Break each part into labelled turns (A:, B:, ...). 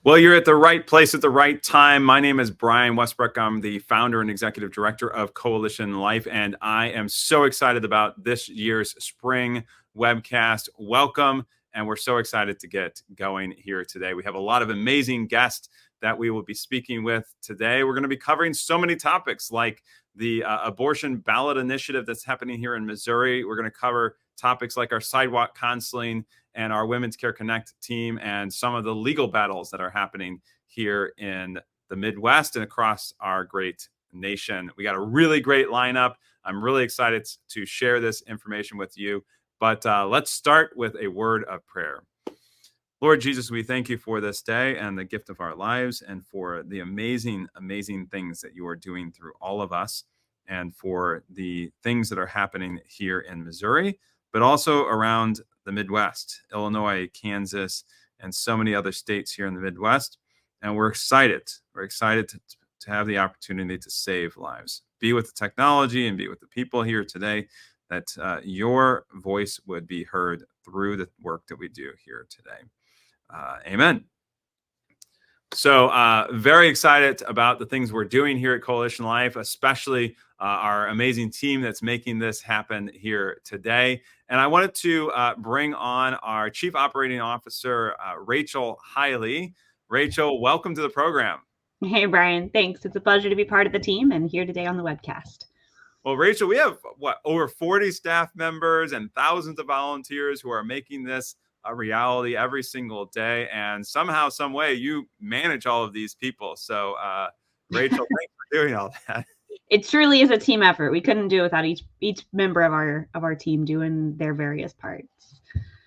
A: Well, you're at the right place at the right time. My name is Brian Westbrook. I'm the founder and executive director of Coalition Life, and I am so excited about this year's spring webcast. Welcome, and we're so excited to get going here today. We have a lot of amazing guests that we will be speaking with today. We're going to be covering so many topics like the abortion ballot initiative that's happening here in Missouri. We're going to cover topics like our sidewalk counseling and our Women's Care Connect team and some of the legal battles that are happening here in the Midwest and across our great nation. We got a really great lineup. I'm really excited to share this information with you. But let's start with a word of prayer. Lord Jesus, we thank you for this day and the gift of our lives and for the amazing, amazing things that you are doing through all of us and for the things that are happening here in Missouri, but also around the Midwest, Illinois, Kansas, and so many other states here in the Midwest. And we're excited. We're excited to have the opportunity to save lives. Be with the technology and be with the people here today, that your voice would be heard through the work that we do here today. Amen. So very excited about the things we're doing here at Coalition Life, especially our amazing team that's making this happen here today. And I wanted to bring on our Chief Operating Officer, Rachel Hiley. Rachel, welcome to the program.
B: Hey, Brian. Thanks. It's a pleasure to be part of the team and here today on the webcast.
A: Well, Rachel, we have over 40 staff members and thousands of volunteers who are making this a reality every single day. And somehow, some way, you manage all of these people. So, Rachel, thanks for doing all that.
B: It truly is a team effort. We couldn't do it without each member of our team doing their various parts.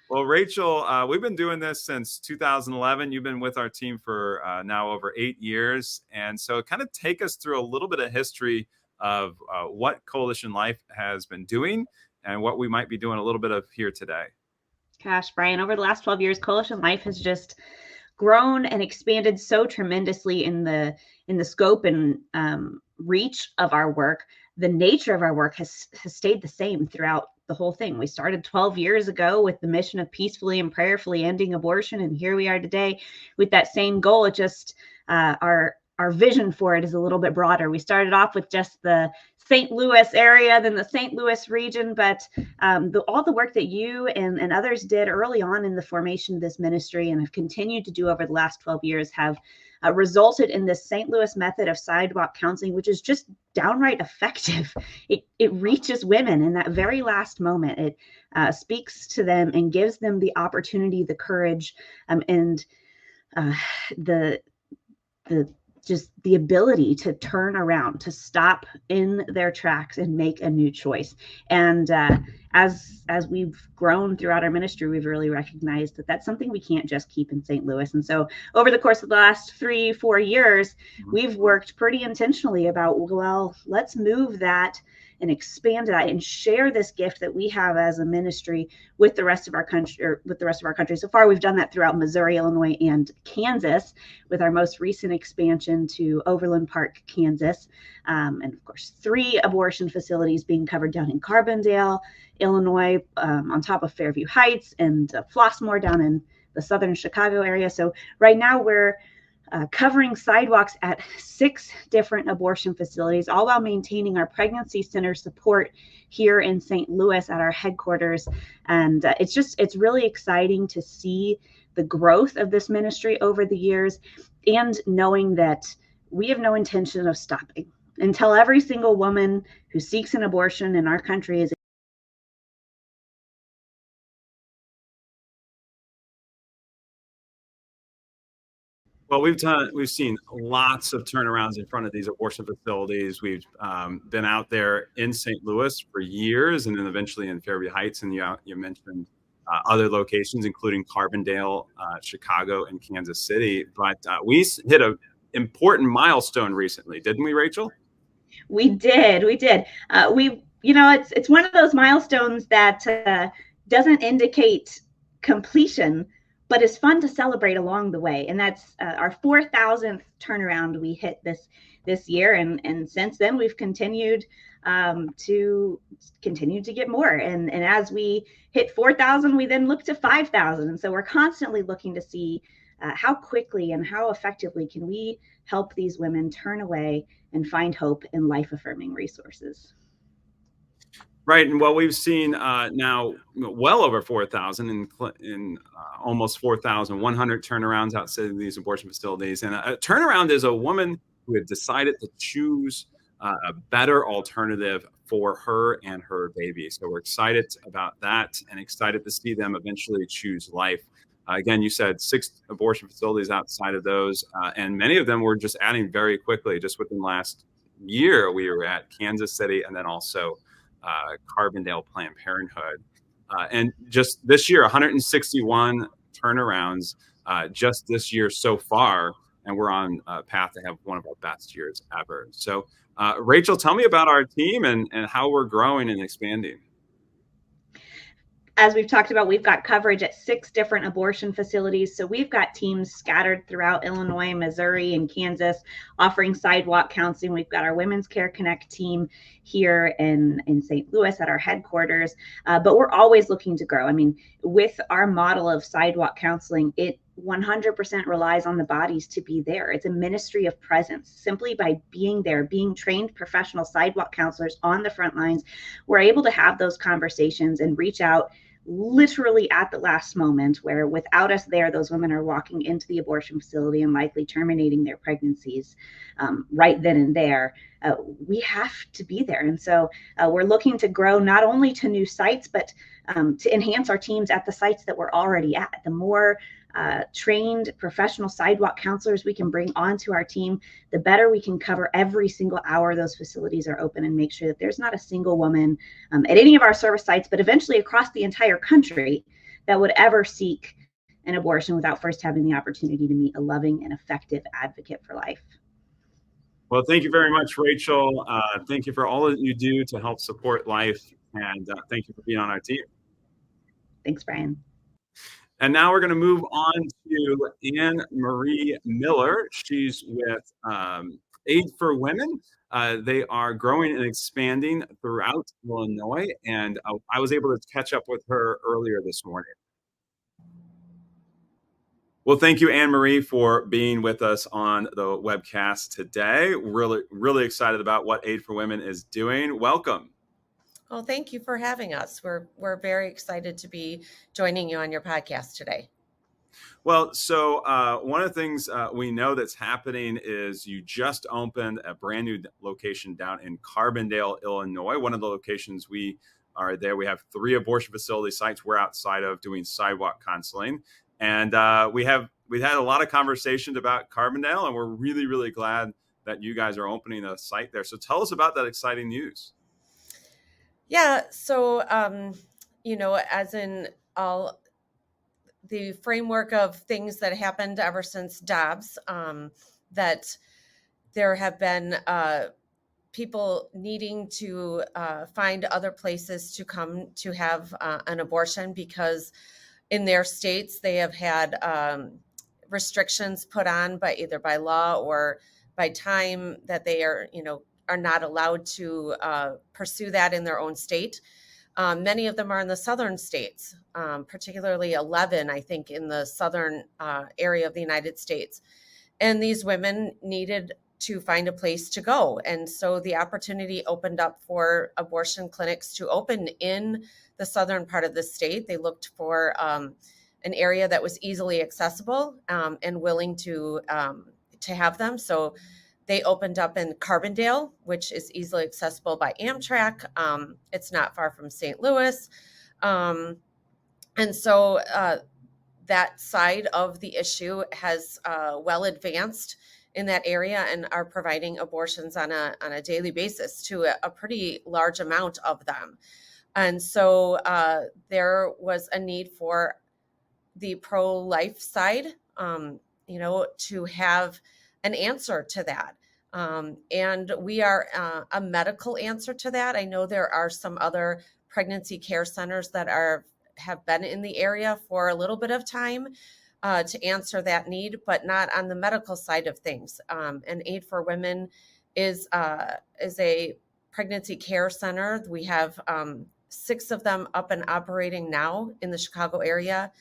A: Well, Rachel, we've been doing this since 2011. You've been with our team for now over 8 years. And so kind of take us through a little bit of history of what Coalition Life has been doing and what we might be doing a little bit of here today.
B: Gosh, Brian, over the last 12 years, Coalition Life has just grown and expanded so tremendously in the scope and reach of our work. The nature of our work has stayed the same throughout the whole thing. We started 12 years ago with the mission of peacefully and prayerfully ending abortion, and here we are today with that same goal. It just our vision for it is a little bit broader. We started off with just the St. Louis area, then the St. Louis region, but all the work that you and others did early on in the formation of this ministry and have continued to do over the last 12 years have resulted in this St. Louis method of sidewalk counseling, which is just downright effective. It reaches women in that very last moment. It speaks to them and gives them the opportunity, the courage, and just the ability to turn around, to stop in their tracks and make a new choice. And as we've grown throughout our ministry, we've really recognized that that's something we can't just keep in St. Louis. And so over the course of the last 3-4 years, we've worked pretty intentionally about, well, let's move that and expand that and share this gift that we have as a ministry with the rest of our country. So far, we've done that throughout Missouri, Illinois, and Kansas, with our most recent expansion to Overland Park, Kansas. And of course, 3 abortion facilities being covered down in Carbondale, Illinois, on top of Fairview Heights, and Flossmoor down in the southern Chicago area. So right now we're covering sidewalks at 6 different abortion facilities, all while maintaining our pregnancy center support here in St. Louis at our headquarters. And it's really exciting to see the growth of this ministry over the years, and knowing that we have no intention of stopping until every single woman who seeks an abortion in our country is
A: Well, we've seen lots of turnarounds in front of these abortion facilities. We've been out there in St. Louis for years, and then eventually in Fairview Heights. And you mentioned other locations, including Carbondale, Chicago, and Kansas City. But we hit an important milestone recently, didn't we, Rachel?
B: We did. It's one of those milestones that doesn't indicate completion, but is fun to celebrate along the way. And that's our 4,000th turnaround we hit this year. And since then, we've continued to get more. And as we hit 4,000, we then look to 5,000. And so we're constantly looking to see how quickly and how effectively can we help these women turn away and find hope in life-affirming resources?
A: Right, and well, we've seen now well over 4,000 in almost 4,100 turnarounds outside of these abortion facilities. And a turnaround is a woman who had decided to choose a better alternative for her and her baby. So we're excited about that and excited to see them eventually choose life. Again, you said 6 abortion facilities outside of those, and many of them were just adding very quickly. Just within the last year, we were at Kansas City and then also Carbondale Planned Parenthood. And just this year, 161 turnarounds just this year so far. And we're on a path to have one of our best years ever. So, Rachel, tell me about our team and how we're growing and expanding.
B: As we've talked about, we've got coverage at 6 different abortion facilities. So we've got teams scattered throughout Illinois, Missouri, and Kansas offering sidewalk counseling. We've got our Women's Care Connect team here in St. Louis at our headquarters. But we're always looking to grow. I mean, with our model of sidewalk counseling, it 100% relies on the bodies to be there. It's a ministry of presence. Simply by being there, being trained professional sidewalk counselors on the front lines, we're able to have those conversations and reach out literally at the last moment, where without us there, those women are walking into the abortion facility and likely terminating their pregnancies right then and there. We have to be there. And so we're looking to grow not only to new sites, but to enhance our teams at the sites that we're already at. The more trained professional sidewalk counselors we can bring onto our team, the better we can cover every single hour those facilities are open and make sure that there's not a single woman at any of our service sites, but eventually across the entire country, that would ever seek an abortion without first having the opportunity to meet a loving and effective advocate for life.
A: Well, thank you very much, Rachel. Thank you for all that you do to help support life. And thank you for being on our team.
B: Thanks, Brian.
A: And now we're going to move on to Anne Marie Miller. She's with Aid for Women. They are growing and expanding throughout Illinois. And I was able to catch up with her earlier this morning. Well, thank you, Anne Marie, for being with us on the webcast today. Really, really excited about what Aid for Women is doing. Welcome.
C: Well, thank you for having us. We're very excited to be joining you on your podcast today.
A: Well, so one of the things we know that's happening is you just opened a brand new location down in Carbondale, Illinois. One of the locations we are there, we have 3 abortion facility sites we're outside of doing sidewalk counseling. And we've had a lot of conversations about Carbondale, and we're really, really glad that you guys are opening a site there. So tell us about that exciting news.
C: Yeah, so, as in all the framework of things that happened ever since Dobbs, that there have been people needing to find other places to come to have an abortion because in their states they have had restrictions put on by either by law or by time that they are not allowed to pursue that in their own state. Many of them are in the southern states, particularly 11, I think, in the southern area of the United States. And these women needed to find a place to go. And so the opportunity opened up for abortion clinics to open in the southern part of the state. They looked for an area that was easily accessible and willing to have them. So they opened up in Carbondale, which is easily accessible by Amtrak. It's not far from St. Louis. And so that side of the issue has well advanced in that area and are providing abortions on a daily basis to a pretty large amount of them. And so there was a need for the pro-life side, to have an answer to that. And we are a medical answer to that. I know there are some other pregnancy care centers that have been in the area for a little bit of time to answer that need, but not on the medical side of things. And Aid for Women is a pregnancy care center. We have 6 of them up and operating now in the Chicago area.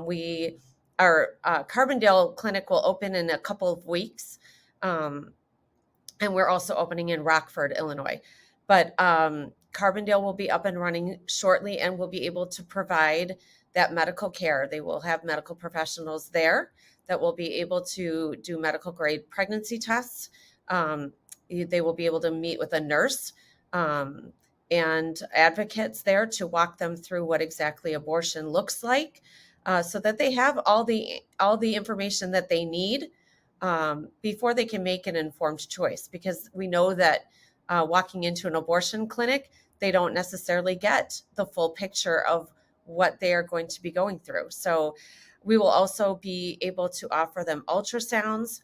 C: We our Carbondale clinic will open in a couple of weeks. And we're also opening in Rockford, Illinois. But Carbondale will be up and running shortly and will be able to provide that medical care. They will have medical professionals there that will be able to do medical grade pregnancy tests. They will be able to meet with a nurse and advocates there to walk them through what exactly abortion looks like, so that they have all the information that they need before they can make an informed choice. Because we know that walking into an abortion clinic, they don't necessarily get the full picture of what they are going to be going through. So we will also be able to offer them ultrasounds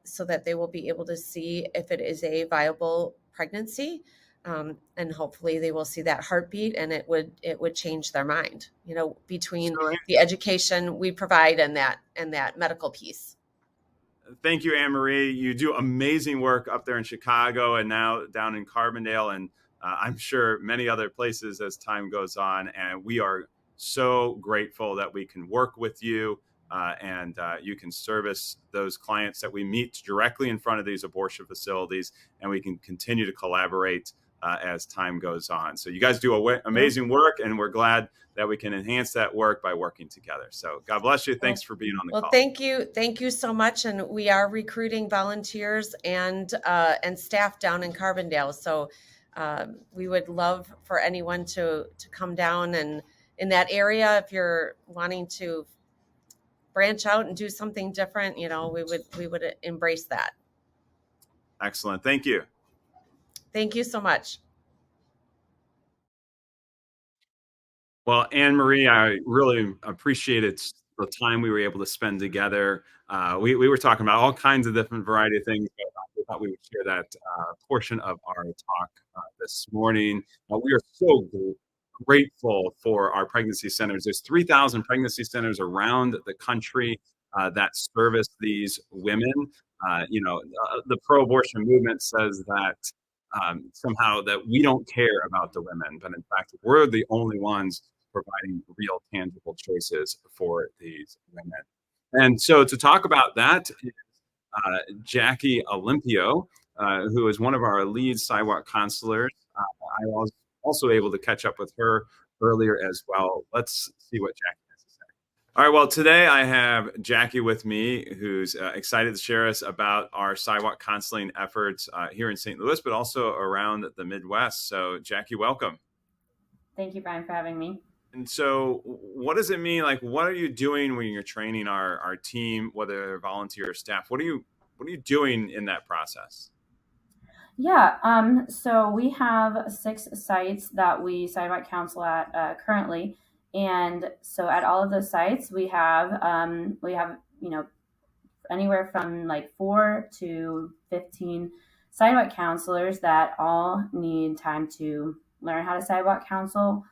C: so that they will be able to see if it is a viable pregnancy. And hopefully they will see that heartbeat, and it would change their mind, between the education we provide and that medical piece.
A: Thank you, Anne Marie. You do amazing work up there in Chicago and now down in Carbondale, and I'm sure many other places as time goes on. And we are so grateful that we can work with you and you can service those clients that we meet directly in front of these abortion facilities, and we can continue to collaborate as time goes on. So you guys do amazing work, and we're glad that we can enhance that work by working together. So God bless you. Thanks for being on the call.
C: Well, thank you so much. And we are recruiting volunteers and staff down in Carbondale. So we would love for anyone to come down and in that area. If you're wanting to branch out and do something different, we would embrace that.
A: Excellent. Thank you.
C: Thank you so much.
A: Well, Anne Marie, I really appreciated the time we were able to spend together. We were talking about all kinds of different variety of things, but we thought we would share that portion of our talk this morning. We are so grateful for our pregnancy centers. There's 3,000 pregnancy centers around the country that service these women. The pro-abortion movement says that somehow that we don't care about the women, but in fact, we're the only ones providing real tangible choices for these women. And so to talk about that is Jackie Olympio, who is one of our lead sidewalk counselors. I was also able to catch up with her earlier as well. Let's see what Jackie has to say. All right, well, today I have Jackie with me, who's excited to share us about our sidewalk counseling efforts here in St. Louis, but also around the Midwest. So Jackie, welcome.
D: Thank you, Brian, for having me.
A: And so what does it mean? Like, what are you doing when you're training our team, whether they're volunteer or staff? What are you doing in that process?
D: Yeah, so we have 6 sites that we sidewalk counsel at currently. And so at all of those sites, we have anywhere from like 4 to 15 sidewalk counselors that all need time to learn how to sidewalk counsel,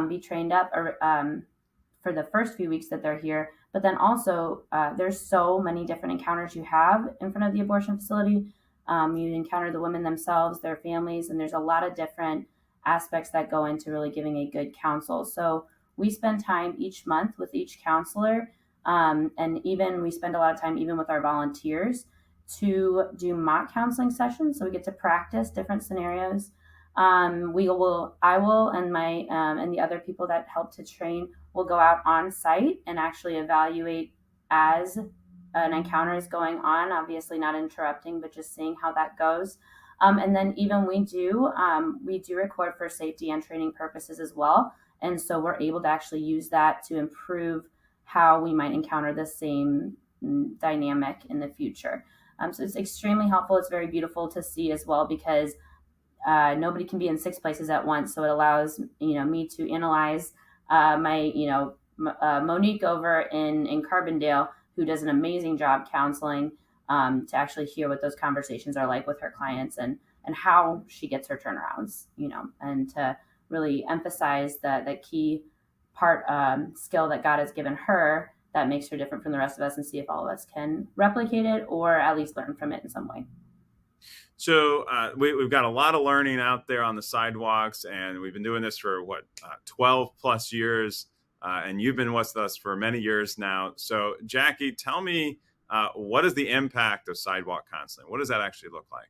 D: be trained up for the first few weeks that they're here. But then also, there's so many different encounters you have in front of the abortion facility. You encounter the women themselves, their families, and there's a lot of different aspects that go into really giving a good counsel. So we spend time each month with each counselor, and even we spend a lot of time even with our volunteers to do mock counseling sessions. So we get to practice different scenarios. I will, and my and the other people that help to train will go out on site and actually evaluate as an encounter is going on, obviously not interrupting, but just seeing how that goes. And then even we do record for safety and training purposes as well. And so we're able to actually use that to improve how we might encounter the same dynamic in the future. So it's extremely helpful. It's very beautiful to see as well, because nobody can be in 6 places at once. So it allows, me to analyze Monique over in Carbondale, who does an amazing job counseling, to actually hear what those conversations are like with her clients and how she gets her turnarounds, and to really emphasize the key part skill that God has given her that makes her different from the rest of us, and see if all of us can replicate it or at least learn from it in some way.
A: So we've got a lot of learning out there on the sidewalks, and we've been doing this for 12 plus years. and you've been with us for many years now. So, Jackie, tell me, what is the impact of sidewalk counseling? What does that actually look like?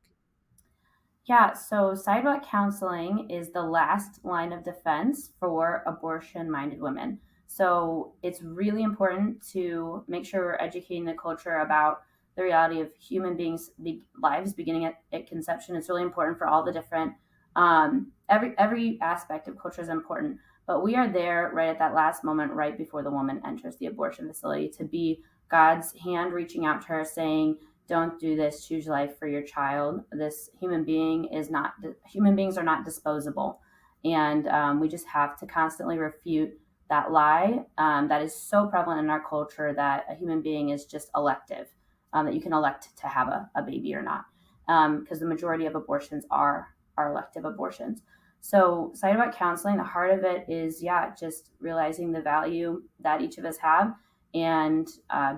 D: Yeah, so sidewalk counseling is the last line of defense for abortion-minded women. So it's really important to make sure we're educating the culture about the reality of human beings' lives beginning at conception. It's really important for all the different, every aspect of culture is important. But we are there right at that last moment, right before the woman enters the abortion facility, to be God's hand reaching out to her saying, don't do this, choose life for your child. This human beings are not disposable. And we just have to constantly refute that lie that is so prevalent in our culture, that a human being is just elective, that you can elect to have a baby or not, because the majority of abortions are elective abortions. So sidewalk counseling, the heart of it is, just realizing the value that each of us have, and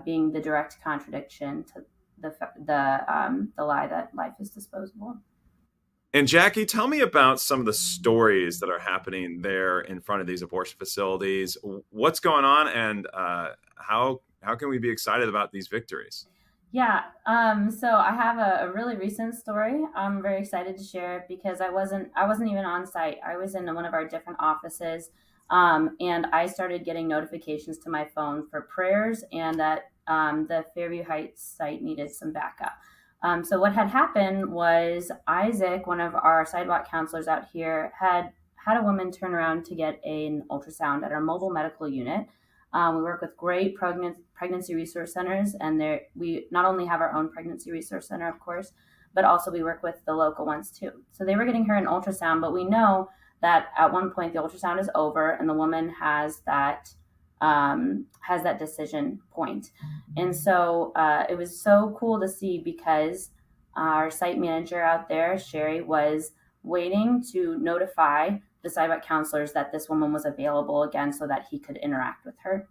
D: being the direct contradiction to the lie that life is disposable.
A: And Jackie, tell me about some of the stories that are happening there in front of these abortion facilities. What's going on, and how can we be excited about these victories?
D: Yeah, so I have a really recent story. I'm very excited to share it because I wasn't even on site. I was in one of our different offices, and I started getting notifications to my phone for prayers, and that the Fairview Heights site needed some backup. So what had happened was Isaac, one of our sidewalk counselors out here, had a woman turn around to get an ultrasound at our mobile medical unit. We work with great pregnancy resource centers, and we not only have our own pregnancy resource center, of course, but also we work with the local ones too. So they were getting her an ultrasound, but we know that at one point the ultrasound is over and the woman has that decision point. And so it was so cool to see, because our site manager out there, Sherry, was waiting to notify the sidewalk counselors that this woman was available again, so that he could interact with her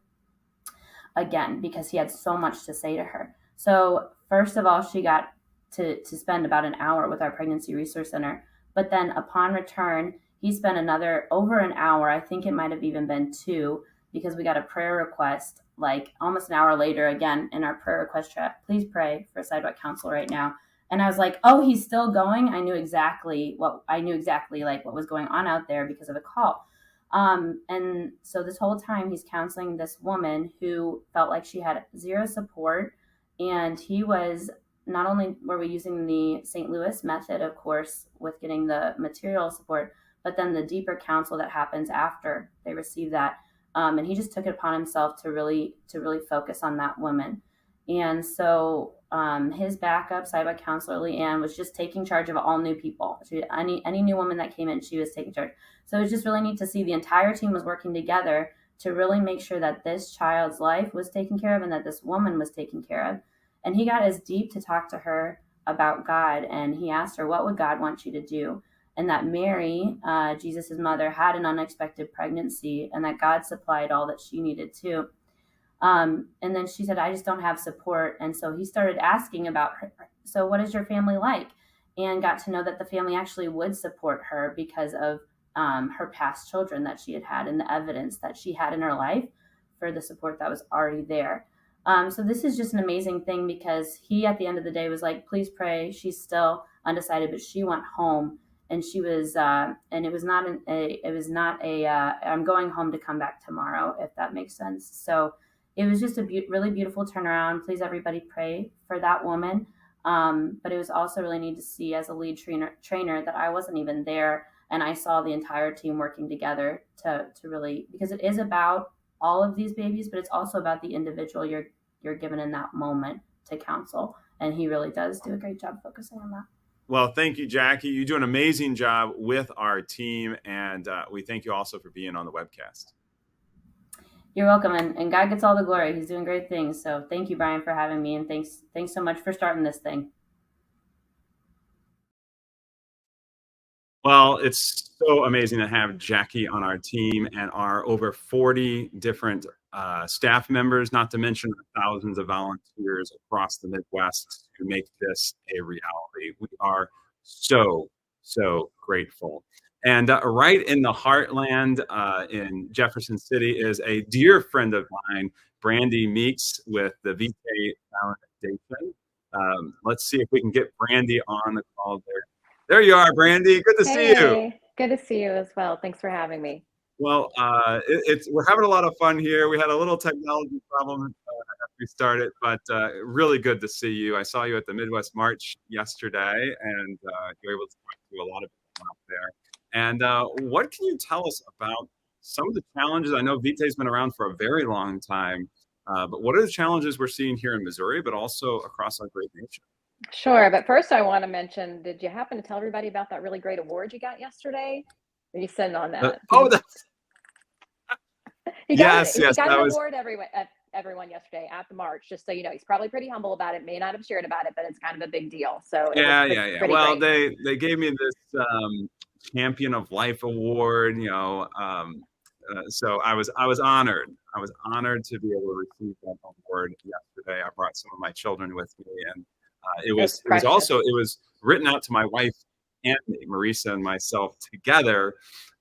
D: again, because he had so much to say to her. So first of all, she got to spend about an hour with our pregnancy resource center. But then upon return, he spent another over an hour. I think it might have even been 2, because we got a prayer request like almost an hour later, again in our prayer request chat. Please pray for a sidewalk counsel right now. And I was like, oh, he's still going. I knew exactly like what was going on out there because of the call. And so this whole time he's counseling this woman who felt like she had zero support. And he was, not only were we using the St. Louis method, of course, with getting the material support, but then the deeper counsel that happens after they receive that. And he just took it upon himself to really focus on that woman. And so his backup sidewalk counselor, Leanne, was just taking charge of all new people. Any new woman that came in, she was taking charge. So it was just really neat to see the entire team was working together to really make sure that this child's life was taken care of and that this woman was taken care of. And he got as deep to talk to her about God. And he asked her, what would God want you to do? And that Mary, Jesus' mother, had an unexpected pregnancy, and that God supplied all that she needed too. And then she said, I just don't have support. And so he started asking about her. So what is your family like? And got to know that the family actually would support her because of her past children that she had and the evidence that she had in her life for the support that was already there. So this is just an amazing thing, because he, at the end of the day, was like, please pray. She's still undecided, but she went home. And she was, and it was not I'm going home to come back tomorrow, if that makes sense. So it was just a really beautiful turnaround. Please, everybody, pray for that woman. But it was also really neat to see, as a lead trainer, that I wasn't even there, and I saw the entire team working together to really, because it is about all of these babies, but it's also about the individual you're given in that moment to counsel. And he really does do a great job focusing on that.
A: Well, thank you, Jackie. You do an amazing job with our team, and we thank you also for being on the webcast.
D: You're welcome, and God gets all the glory. He's doing great things. So thank you, Brian, for having me, and thanks so much for starting this thing.
A: Well, it's so amazing to have Jackie on our team and our over 40 different staff members, not to mention thousands of volunteers across the Midwest who make this a reality. We are so grateful. And right in the heartland in Jefferson City is a dear friend of mine, Brandy Meeks with the Vitae Foundation. Let's see if we can get Brandy on the call there. There you are, Brandy. Good to see you.
E: Good to see you as well. Thanks for having me.
A: Well, we're having a lot of fun here. We had a little technology problem after we started, but really good to see you. I saw you at the Midwest March yesterday, and you were able to talk to a lot of people out there. And what can you tell us about some of the challenges? I know Vitae's been around for a very long time, but what are the challenges we're seeing here in Missouri, but also across our great nation?
E: Sure, but first I want to mention, did you happen to tell everybody about that really great award you got yesterday? Are you sitting on that? He got an award everyone yesterday at the March, just so you know. He's probably pretty humble about it, may not have shared about it, but it's kind of a big deal. So
A: yeah. Well, great. They gave me this Champion of Life award, so I was honored. I was honored to be able to receive that award yesterday. I brought some of my children with me, and it was written out to my wife, Anthony, Marisa, and myself together.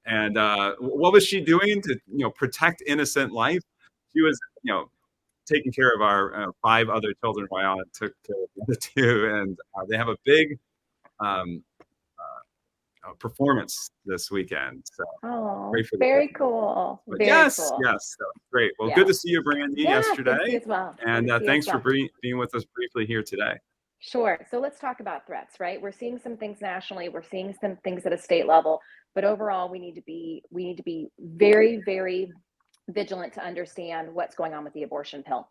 A: And what was she doing to protect innocent life? She was taking care of our 5 other children while I took care of the 2, and they have a big performance this weekend. So
E: very cool.
A: Yes, so great. Well, good to see you, Brandy, yesterday.
E: Good to see you as well.
A: And thanks for being with us briefly here today.
E: Sure. So let's talk about threats, right? We're seeing some things nationally. We're seeing some things at a state level, but overall, we need to be very, very vigilant to understand what's going on with the abortion pill.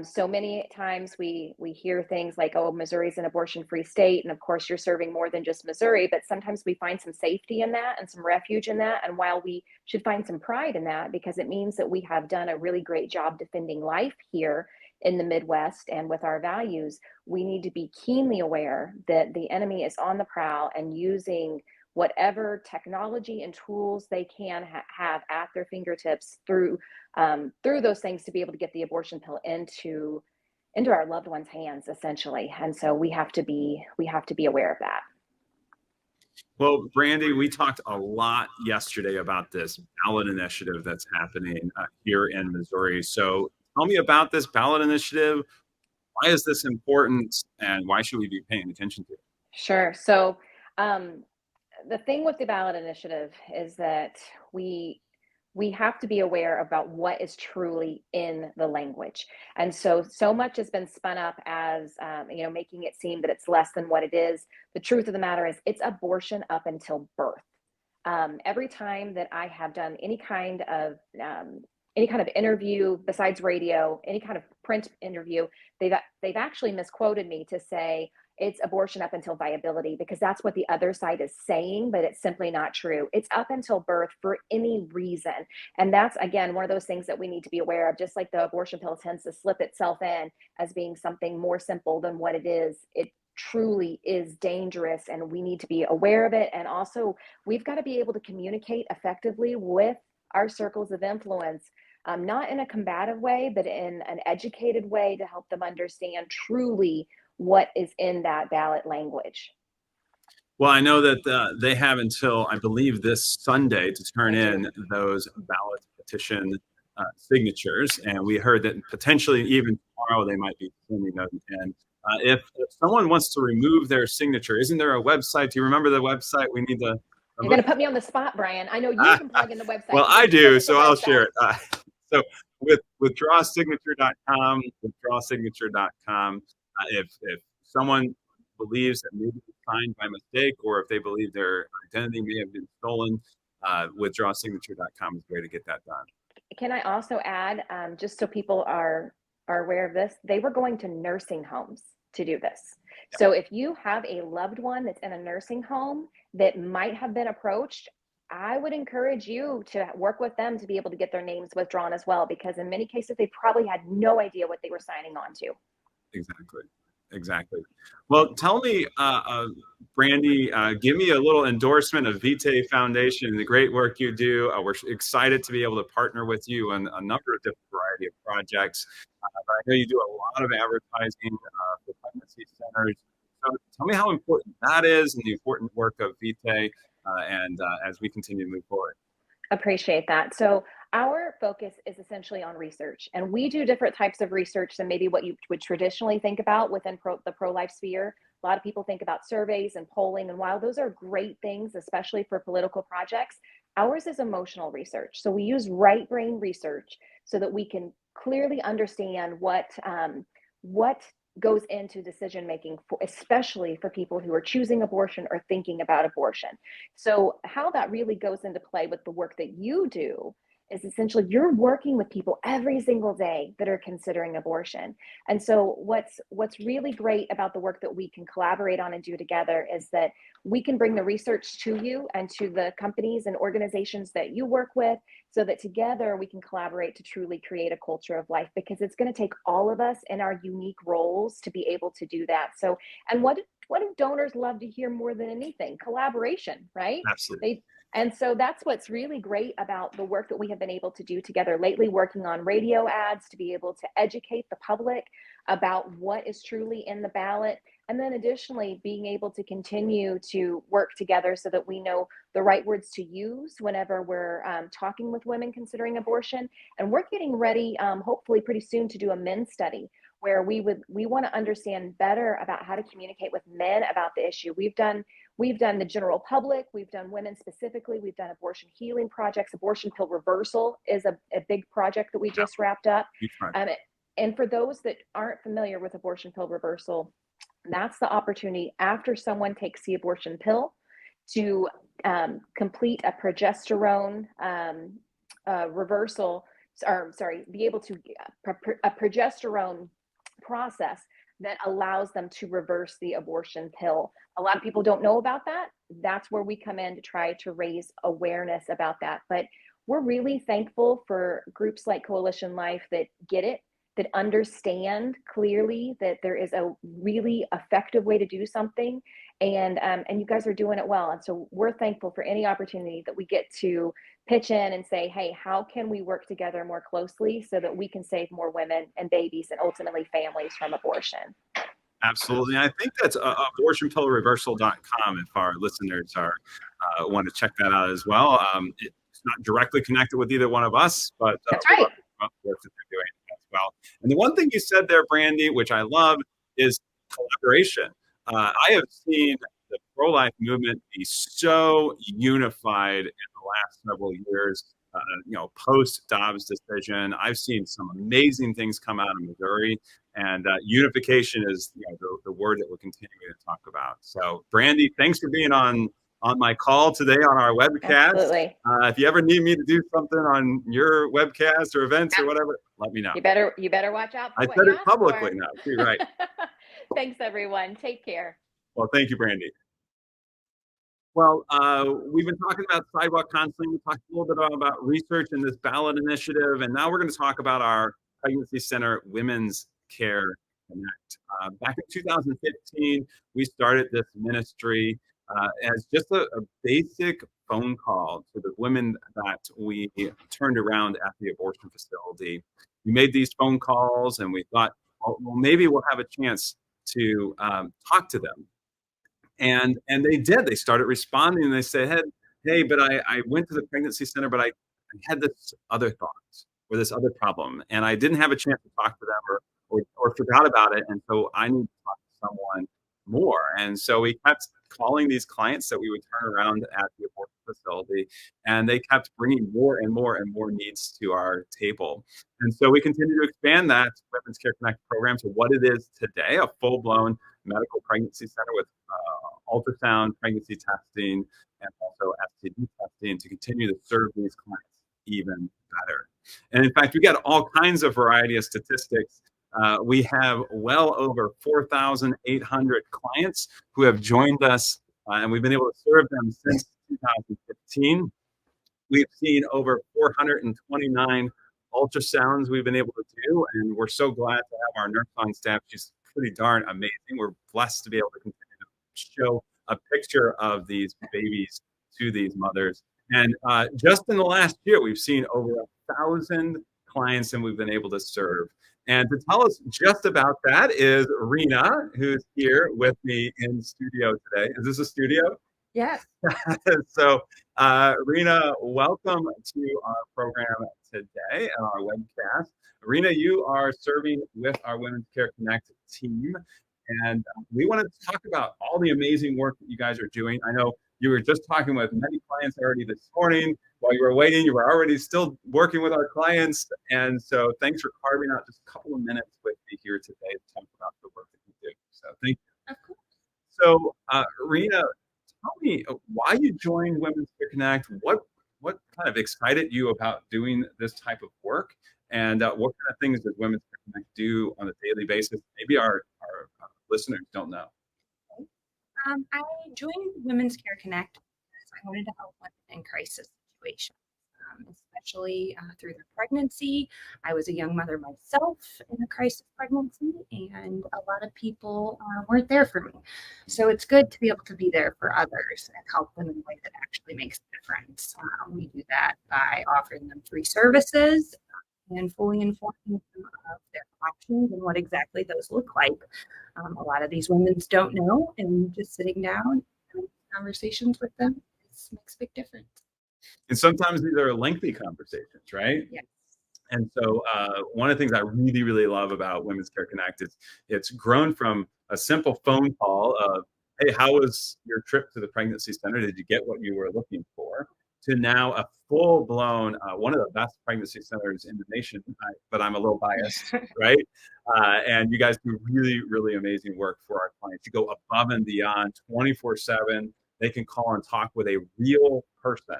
E: So many times we hear things like, oh, Missouri's an abortion-free state. And of course, you're serving more than just Missouri, but sometimes we find some safety in that and some refuge in that. And while we should find some pride in that, because it means that we have done a really great job defending life here in the Midwest and with our values, we need to be keenly aware that the enemy is on the prowl and using whatever technology and tools they can have at their fingertips through those things to be able to get the abortion pill into our loved ones' hands, essentially. And so we have to be aware of that.
A: Well, Brandy, we talked a lot yesterday about this ballot initiative that's happening here in Missouri. So tell me about this ballot initiative. Why is this important, and why should we be paying attention to it?
E: Sure. So the thing with the ballot initiative is that we have to be aware about what is truly in the language. And so much has been spun up as, making it seem that it's less than what it is. The truth of the matter is it's abortion up until birth. Every time that I have done any kind of interview besides radio, any kind of print interview, they've actually misquoted me to say it's abortion up until viability, because that's what the other side is saying, but it's simply not true. It's up until birth for any reason. And that's, again, one of those things that we need to be aware of. Just like the abortion pill tends to slip itself in as being something more simple than what it is, it truly is dangerous, and we need to be aware of it. And also, we've got to be able to communicate effectively with our circles of influence, not in a combative way, but in an educated way to help them understand truly what is in that ballot language.
A: Well, I know that they have until, I believe, this Sunday to turn in those ballot petition signatures. And we heard that potentially even tomorrow they might be sending them in. If someone wants to remove their signature, isn't there a website? Do you remember the website? We need to.
E: You're going to put me on the spot, Brian. I know you can plug in the website.
A: Well, I do, so I'll share it. So with withdrawsignature.com, if someone believes that maybe it's signed by mistake, or if they believe their identity may have been stolen, withdrawsignature.com is a way to get that done.
E: Can I also add, just so people are aware of this, they were going to nursing homes to do this. Yeah. So if you have a loved one that's in a nursing home that might have been approached, I would encourage you to work with them to be able to get their names withdrawn as well, because in many cases, they probably had no idea what they were signing on to.
A: Exactly. Well, tell me, Brandy, give me a little endorsement of Vitae Foundation and the great work you do. We're excited to be able to partner with you on a number of different variety of projects. I know you do a lot of advertising for pregnancy centers. So tell me how important that is and the important work of Vitae. and as we continue to move forward.
E: Appreciate that. So our focus is essentially on research, and we do different types of research than maybe what you would traditionally think about within the pro-life sphere. A lot of people think about surveys and polling, and while those are great things, especially for political projects, ours is emotional research. So we use right brain research so that we can clearly understand what goes into decision making, especially for people who are choosing abortion or thinking about abortion. So how that really goes into play with the work that you do is essentially you're working with people every single day that are considering abortion. And so what's really great about the work that we can collaborate on and do together is that we can bring the research to you and to the companies and organizations that you work with, so that together we can collaborate to truly create a culture of life, because it's going to take all of us in our unique roles to be able to do that. So, and what do donors love to hear more than anything? Collaboration, right?
A: Absolutely.
E: And so that's what's really great about the work that we have been able to do together lately, working on radio ads to be able to educate the public about what is truly in the ballot. And then additionally, being able to continue to work together so that we know the right words to use whenever we're talking with women considering abortion. And we're getting ready, hopefully pretty soon, to do a men's study where we want to understand better about how to communicate with men about the issue. We've done the general public, we've done women specifically, we've done abortion healing projects. Abortion pill reversal is a big project that we just wrapped up. And for those that aren't familiar with abortion pill reversal, that's the opportunity after someone takes the abortion pill to complete a progesterone reversal, be able to a progesterone process that allows them to reverse the abortion pill. A lot of people don't know about that. That's where we come in to try to raise awareness about that. But we're really thankful for groups like Coalition Life that get it, that understand clearly that there is a really effective way to do something, and you guys are doing it well. And so we're thankful for any opportunity that we get to pitch in and say, hey, how can we work together more closely so that we can save more women and babies and ultimately families from abortion?
A: Absolutely. And I think that's abortionpillreversal.com if our listeners are want to check that out as well. It's not directly connected with either one of us, but
E: that's right.
A: The work that they're doing as well. And the one thing you said there, Brandy, which I love, is collaboration. I have seen the pro-life movement be so unified in the last several years. Post Dobbs decision, I've seen some amazing things come out of Missouri, and unification is the word that we're continuing to talk about. So, Brandy, thanks for being on my call today on our webcast.
E: Absolutely.
A: If you ever need me to do something on your webcast or events or whatever, let me know.
E: You better watch out for
A: I
E: what
A: said
E: you
A: it
E: ask
A: publicly
E: for.
A: now. You're right.
E: Thanks, everyone. Take care.
A: Well, thank you, Brandy. Well, we've been talking about sidewalk counseling. We talked a little bit about research in this ballot initiative, and now we're going to talk about our Pregnancy Center Women's Care Connect. Back in 2015, we started this ministry as just a basic phone call to the women that we turned around at the abortion facility. We made these phone calls, and we thought, well, maybe we'll have a chance to talk to them. And they did. They started responding, and they said, hey, but I went to the pregnancy center, but I had this other thought or this other problem, and I didn't have a chance to talk to them or forgot about it. And so I need to talk to someone more. And so we kept calling these clients that we would turn around at the abortion facility, and they kept bringing more and more and more needs to our table. And so we continue to expand that Women's Care Connect program to what it is today, a full-blown medical pregnancy center with ultrasound, pregnancy testing, and also STD testing to continue to serve these clients even better. And in fact, we got all kinds of variety of statistics. We have well over 4,800 clients who have joined us, and we've been able to serve them since 2015. We've seen over 429 ultrasounds we've been able to do, and we're so glad to have our nurse on staff. She's pretty darn amazing. We're blessed to be able to continue to show a picture of these babies to these mothers. And just in the last year, we've seen over 1,000 clients and we've been able to serve. And to tell us just about that is Rena, who's here with me in studio today. Is this a studio?
C: Yes.
A: So, Rena, welcome to our program today and our webcast. Rena, you are serving with our Women's Care Connect team, and we want to talk about all the amazing work that you guys are doing. I know you were just talking with many clients already this morning. While you were waiting, you were already still working with our clients, and so thanks for carving out just a couple of minutes with me here today to talk about the work that you do. So, thank you.
C: Of course.
A: So, Rena, tell me why you joined Women's Care Connect. What kind of excited you about doing this type of work, and what kind of things does Women's Care Connect do on a daily basis? Maybe our listeners don't know.
F: I joined Women's Care Connect because I wanted to help women in crisis situations, especially through their pregnancy. I was a young mother myself in a crisis pregnancy, and a lot of people weren't there for me. So it's good to be able to be there for others and help them in a way that actually makes a difference. We do that by offering them free services and fully informing them of their options and what exactly those look like. A lot of these women don't know, and just sitting down and having conversations with them makes a big difference.
A: And sometimes these are lengthy conversations, right?
F: Yes.
A: And so one of the things I really, really love about Women's Care Connect is it's grown from a simple phone call of, hey, how was your trip to the pregnancy center? Did you get what you were looking for? To now a full-blown, one of the best pregnancy centers in the nation, but I'm a little biased, right? And you guys do really, really amazing work for our clients. You go above and beyond 24/7. They can call and talk with a real person.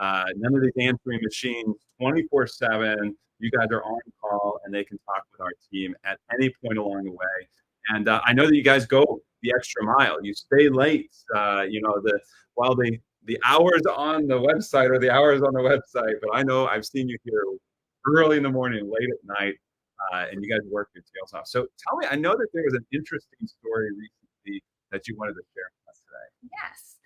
A: None of these answering machines, 24/7. You guys are on call, and they can talk with our team at any point along the way. And I know that you guys go the extra mile. You stay late. While the hours on the website are the hours on the website, but I know I've seen you here early in the morning, late at night, and you guys work your tails off. So tell me, I know that there was an interesting story recently that you wanted to share with us today.
F: Yes.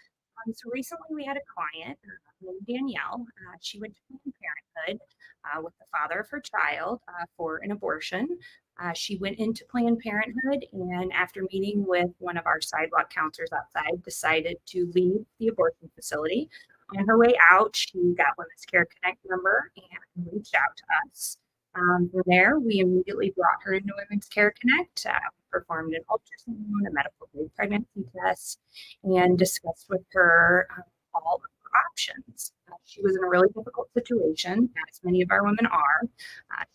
F: So recently we had a client named Danielle. She went to Planned Parenthood with the father of her child for an abortion. She went into Planned Parenthood, and after meeting with one of our sidewalk counselors outside, decided to leave the abortion facility. On her way out, she got Women's Care Connect number and reached out to us. From there, we immediately brought her into Women's Care Connect, performed an ultrasound, a medical grade pregnancy test, and discussed with her all of her options. She was in a really difficult situation, as many of our women are.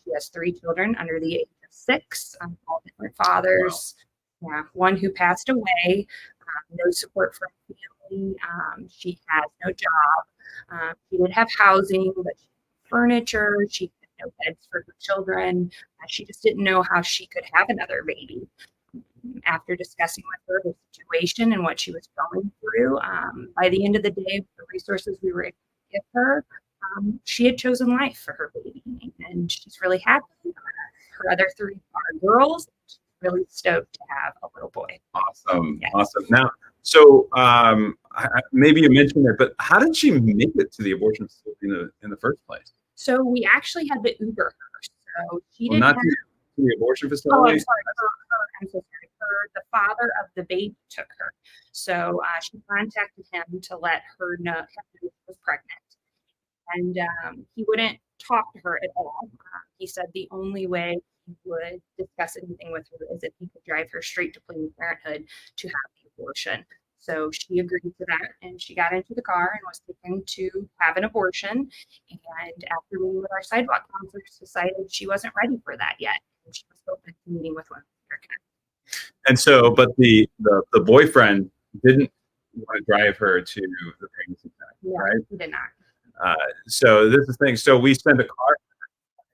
F: She has 3 children under the age of 6, all different fathers. Wow. Yeah, one who passed away, no support from family. She has no job. She did have housing, but she had furniture. She had no beds for her children. She just didn't know how she could have another baby. After discussing with her the situation and what she was going through, by the end of the day, the resources we were able to give her, she had chosen life for her baby, and she's really happy. Her other 3 are girls. She's really stoked to have a little boy.
A: Awesome,
F: Yes.
A: awesome. Now, so maybe you mentioned it, but how did she make it to the abortion facility in the first place?
F: So we actually had to Uber her. So she didn't
A: Not
F: have.
A: to the abortion
F: Oh,
A: facility.
F: I'm sorry. I'm so sorry. The father of the baby took her. So she contacted him to let her know she was pregnant. And he wouldn't talk to her at all. He said the only way he would discuss anything with her is if he could drive her straight to Planned Parenthood to have the abortion. So she agreed to that, and she got into the car and was taken to have an abortion. And after meeting with our sidewalk counselors, decided she wasn't ready for that yet. And she was open to meeting with Women's Care Connect.
A: And so, but the boyfriend didn't want to drive her to the pregnancy center,
F: No,
A: right?
F: he did not.
A: So this is the thing. So we sent a car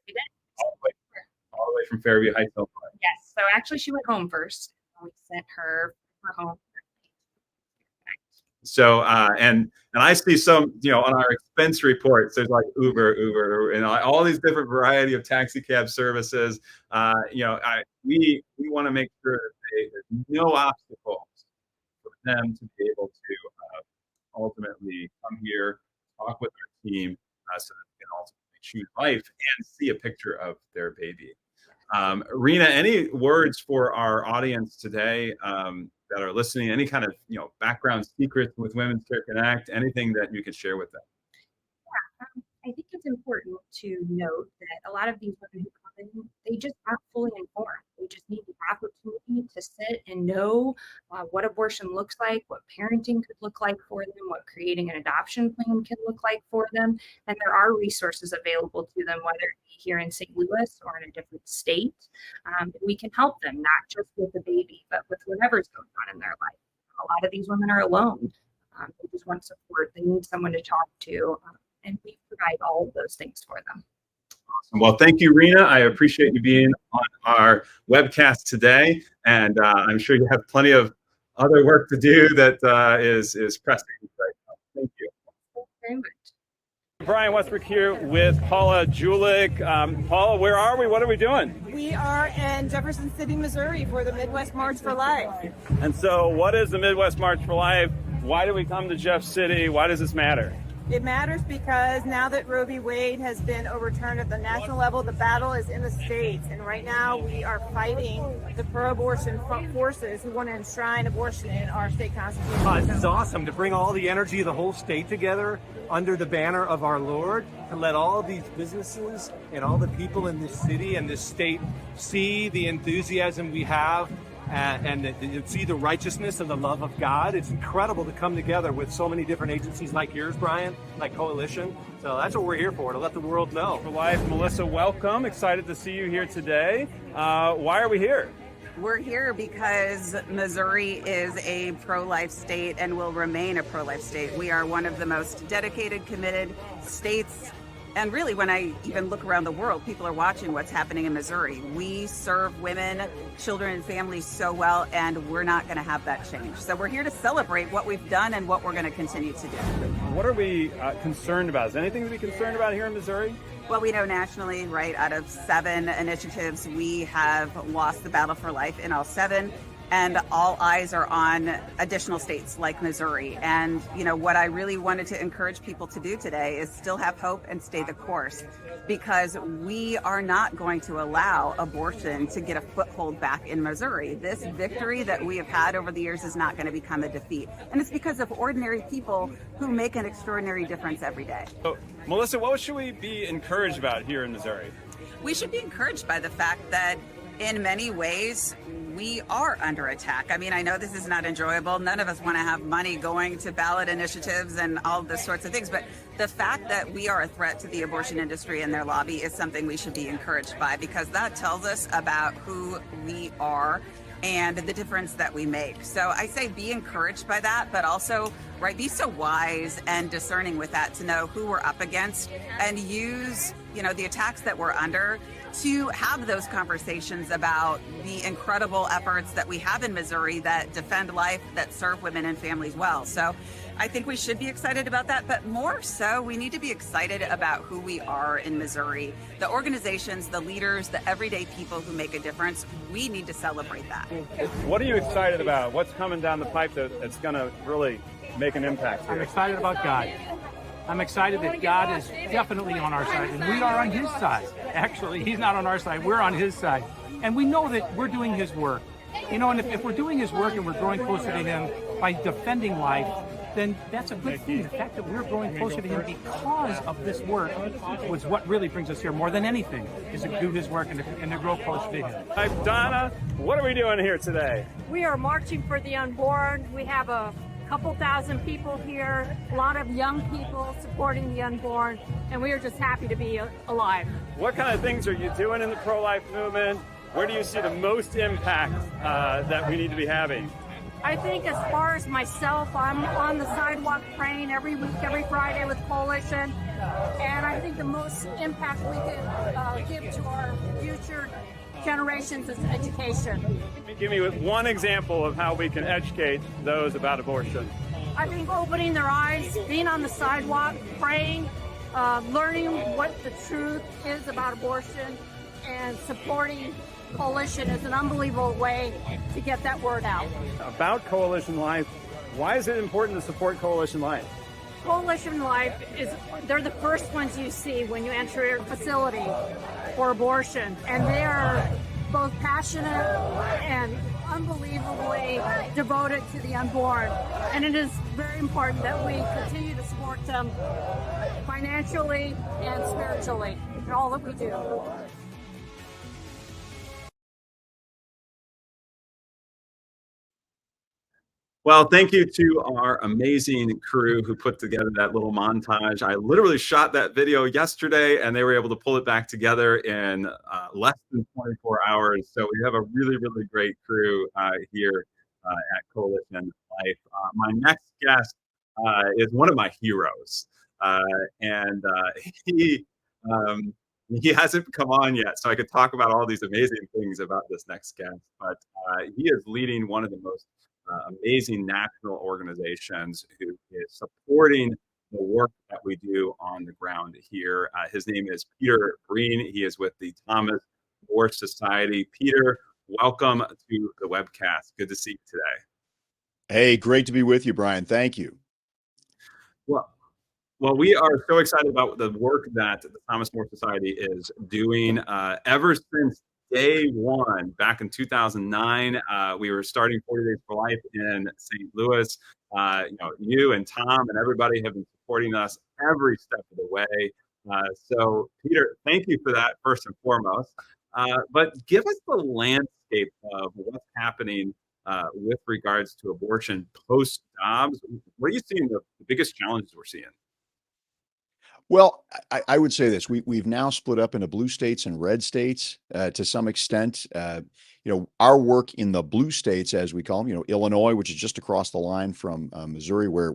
F: He did.
A: all the way from Fairview Heights, Illinois.
F: Yes. So actually, she went home first. We sent her home.
A: So and I see some, on our expense reports, there's like Uber, and all these different variety of taxi cab services. We want to make sure that there's no obstacles for them to be able to ultimately come here, talk with our team, so that they can ultimately choose life and see a picture of their baby. Rena, any words for our audience today that are listening? Any kind of background secrets with Women's Care Connect? Anything that you could share with them?
F: I think it's important to note that a lot of these women who come in, they just aren't fully informed. They just need the opportunity to sit and know what abortion looks like, what parenting could look like for them, what creating an adoption plan can look like for them. And there are resources available to them, whether it be here in St. Louis or in a different state. We can help them, not just with the baby, but with whatever's going on in their life. A lot of these women are alone. They just want support. They need someone to talk to. And we provide all of those things for them.
A: Awesome. Well, thank you, Rena. I appreciate you being on our webcast today. And I'm sure you have plenty of other work to do that is pressing right now. Thank you.
F: Thank you very much.
A: Brian Westbrook here with Paula Julich. Paula, where are we? What are we doing?
G: We are in Jefferson City, Missouri for the Midwest March for Life.
A: And so what is the Midwest March for Life? Why do we come to Jeff City? Why does this matter?
G: It matters because now that Roe v. Wade has been overturned at the national level, the battle is in the states. And right now we are fighting the pro-abortion forces who want to enshrine abortion in our state constitution.
H: This is awesome to bring all the energy of the whole state together under the banner of our Lord, to let all of these businesses and all the people in this city and this state see the enthusiasm we have and see the righteousness and the love of God. It's incredible to come together with so many different agencies like yours, Brian, like Coalition. So that's what we're here for, to let the world know.
A: For Life, Melissa, welcome. Excited to see you here today. Why are we here?
I: We're here because Missouri is a pro-life state and will remain a pro-life state. We are one of the most dedicated, committed states. And really, when I even look around the world, people are watching what's happening in Missouri. We serve women, children, and families so well, and we're not going to have that change. So we're here to celebrate what we've done and what we're going to continue to do.
A: What are we concerned about? Is there anything to be concerned about here in Missouri?
I: Well, we know nationally, right, out of 7 initiatives, we have lost the battle for life in all 7. And all eyes are on additional states like Missouri. And, what I really wanted to encourage people to do today is still have hope and stay the course, because we are not going to allow abortion to get a foothold back in Missouri. This victory that we have had over the years is not going to become a defeat. And it's because of ordinary people who make an extraordinary difference every day.
A: So, Melissa, what should we be encouraged about here in Missouri?
I: We should be encouraged by the fact that in many ways, we are under attack. I mean, I know this is not enjoyable. None of us want to have money going to ballot initiatives and all this sorts of things. But the fact that we are a threat to the abortion industry and their lobby is something we should be encouraged by, because that tells us about who we are and the difference that we make. So I say be encouraged by that, but also, be so wise and discerning with that to know who we're up against and use, the attacks that we're under to have those conversations about the incredible efforts that we have in Missouri that defend life, that serve women and families well. So I think we should be excited about that, but more so, we need to be excited about who we are in Missouri. The organizations, the leaders, the everyday people who make a difference, we need to celebrate that.
A: What are you excited about? What's coming down the pipe that's going to really make an impact here?
H: I'm excited about God. I'm excited that God is definitely on our side, and we are on his side. Actually, he's not on our side, we're on his side. And we know that we're doing his work. And if we're doing his work and we're growing closer to him by defending life, then that's a good thing. The fact that we're growing closer to him because of this work was what really brings us here more than anything, is to do his work and to grow closer to him.
A: Hi, Donna. What are we doing here today?
J: We are marching for the unborn. We have a couple thousand people here, a lot of young people supporting the unborn, and we are just happy to be alive.
A: What kind of things are you doing in the pro-life movement? Where do you see the most impact that we need to be having?
J: I think as far as myself, I'm on the sidewalk praying every week, every Friday with Coalition, and I think the most impact we can give to our future generations is education.
A: Give me one example of how we can educate those about abortion.
J: I think opening their eyes, being on the sidewalk, praying, learning what the truth is about abortion, and supporting Coalition is an unbelievable way to get that word out.
A: About Coalition Life, why is it important to support Coalition Life?
J: Coalition Life they're the first ones you see when you enter your facility for abortion. And they are both passionate and unbelievably devoted to the unborn. And it is very important that we continue to support them financially and spiritually in all that we do.
A: Well, thank you to our amazing crew who put together that little montage. I literally shot that video yesterday, and they were able to pull it back together in less than 24 hours. So we have a really, really great crew here at Coalition Life. My next guest is one of my heroes, and he um, he hasn't come on yet, so I could talk about all these amazing things about this next guest. But he is leading one of the most amazing national organizations who is supporting the work that we do on the ground here. His name is Peter Breen. He is with the Thomas More Society. Peter, welcome to the webcast. Good to see you today.
K: Hey, great to be with you, Brian. Thank you.
A: Well, we are so excited about the work that the Thomas More Society is doing. Ever since day one, back in 2009, we were starting 40 Days for Life in St. Louis. You and Tom and everybody have been supporting us every step of the way. So, Peter, thank you for that first and foremost. But give us the landscape of what's happening with regards to abortion post Dobbs. What are you seeing the biggest challenges we're seeing?
K: Well, I would say this: we've now split up into blue states and red states to some extent. Our work in the blue states, as we call them, Illinois, which is just across the line from Missouri, where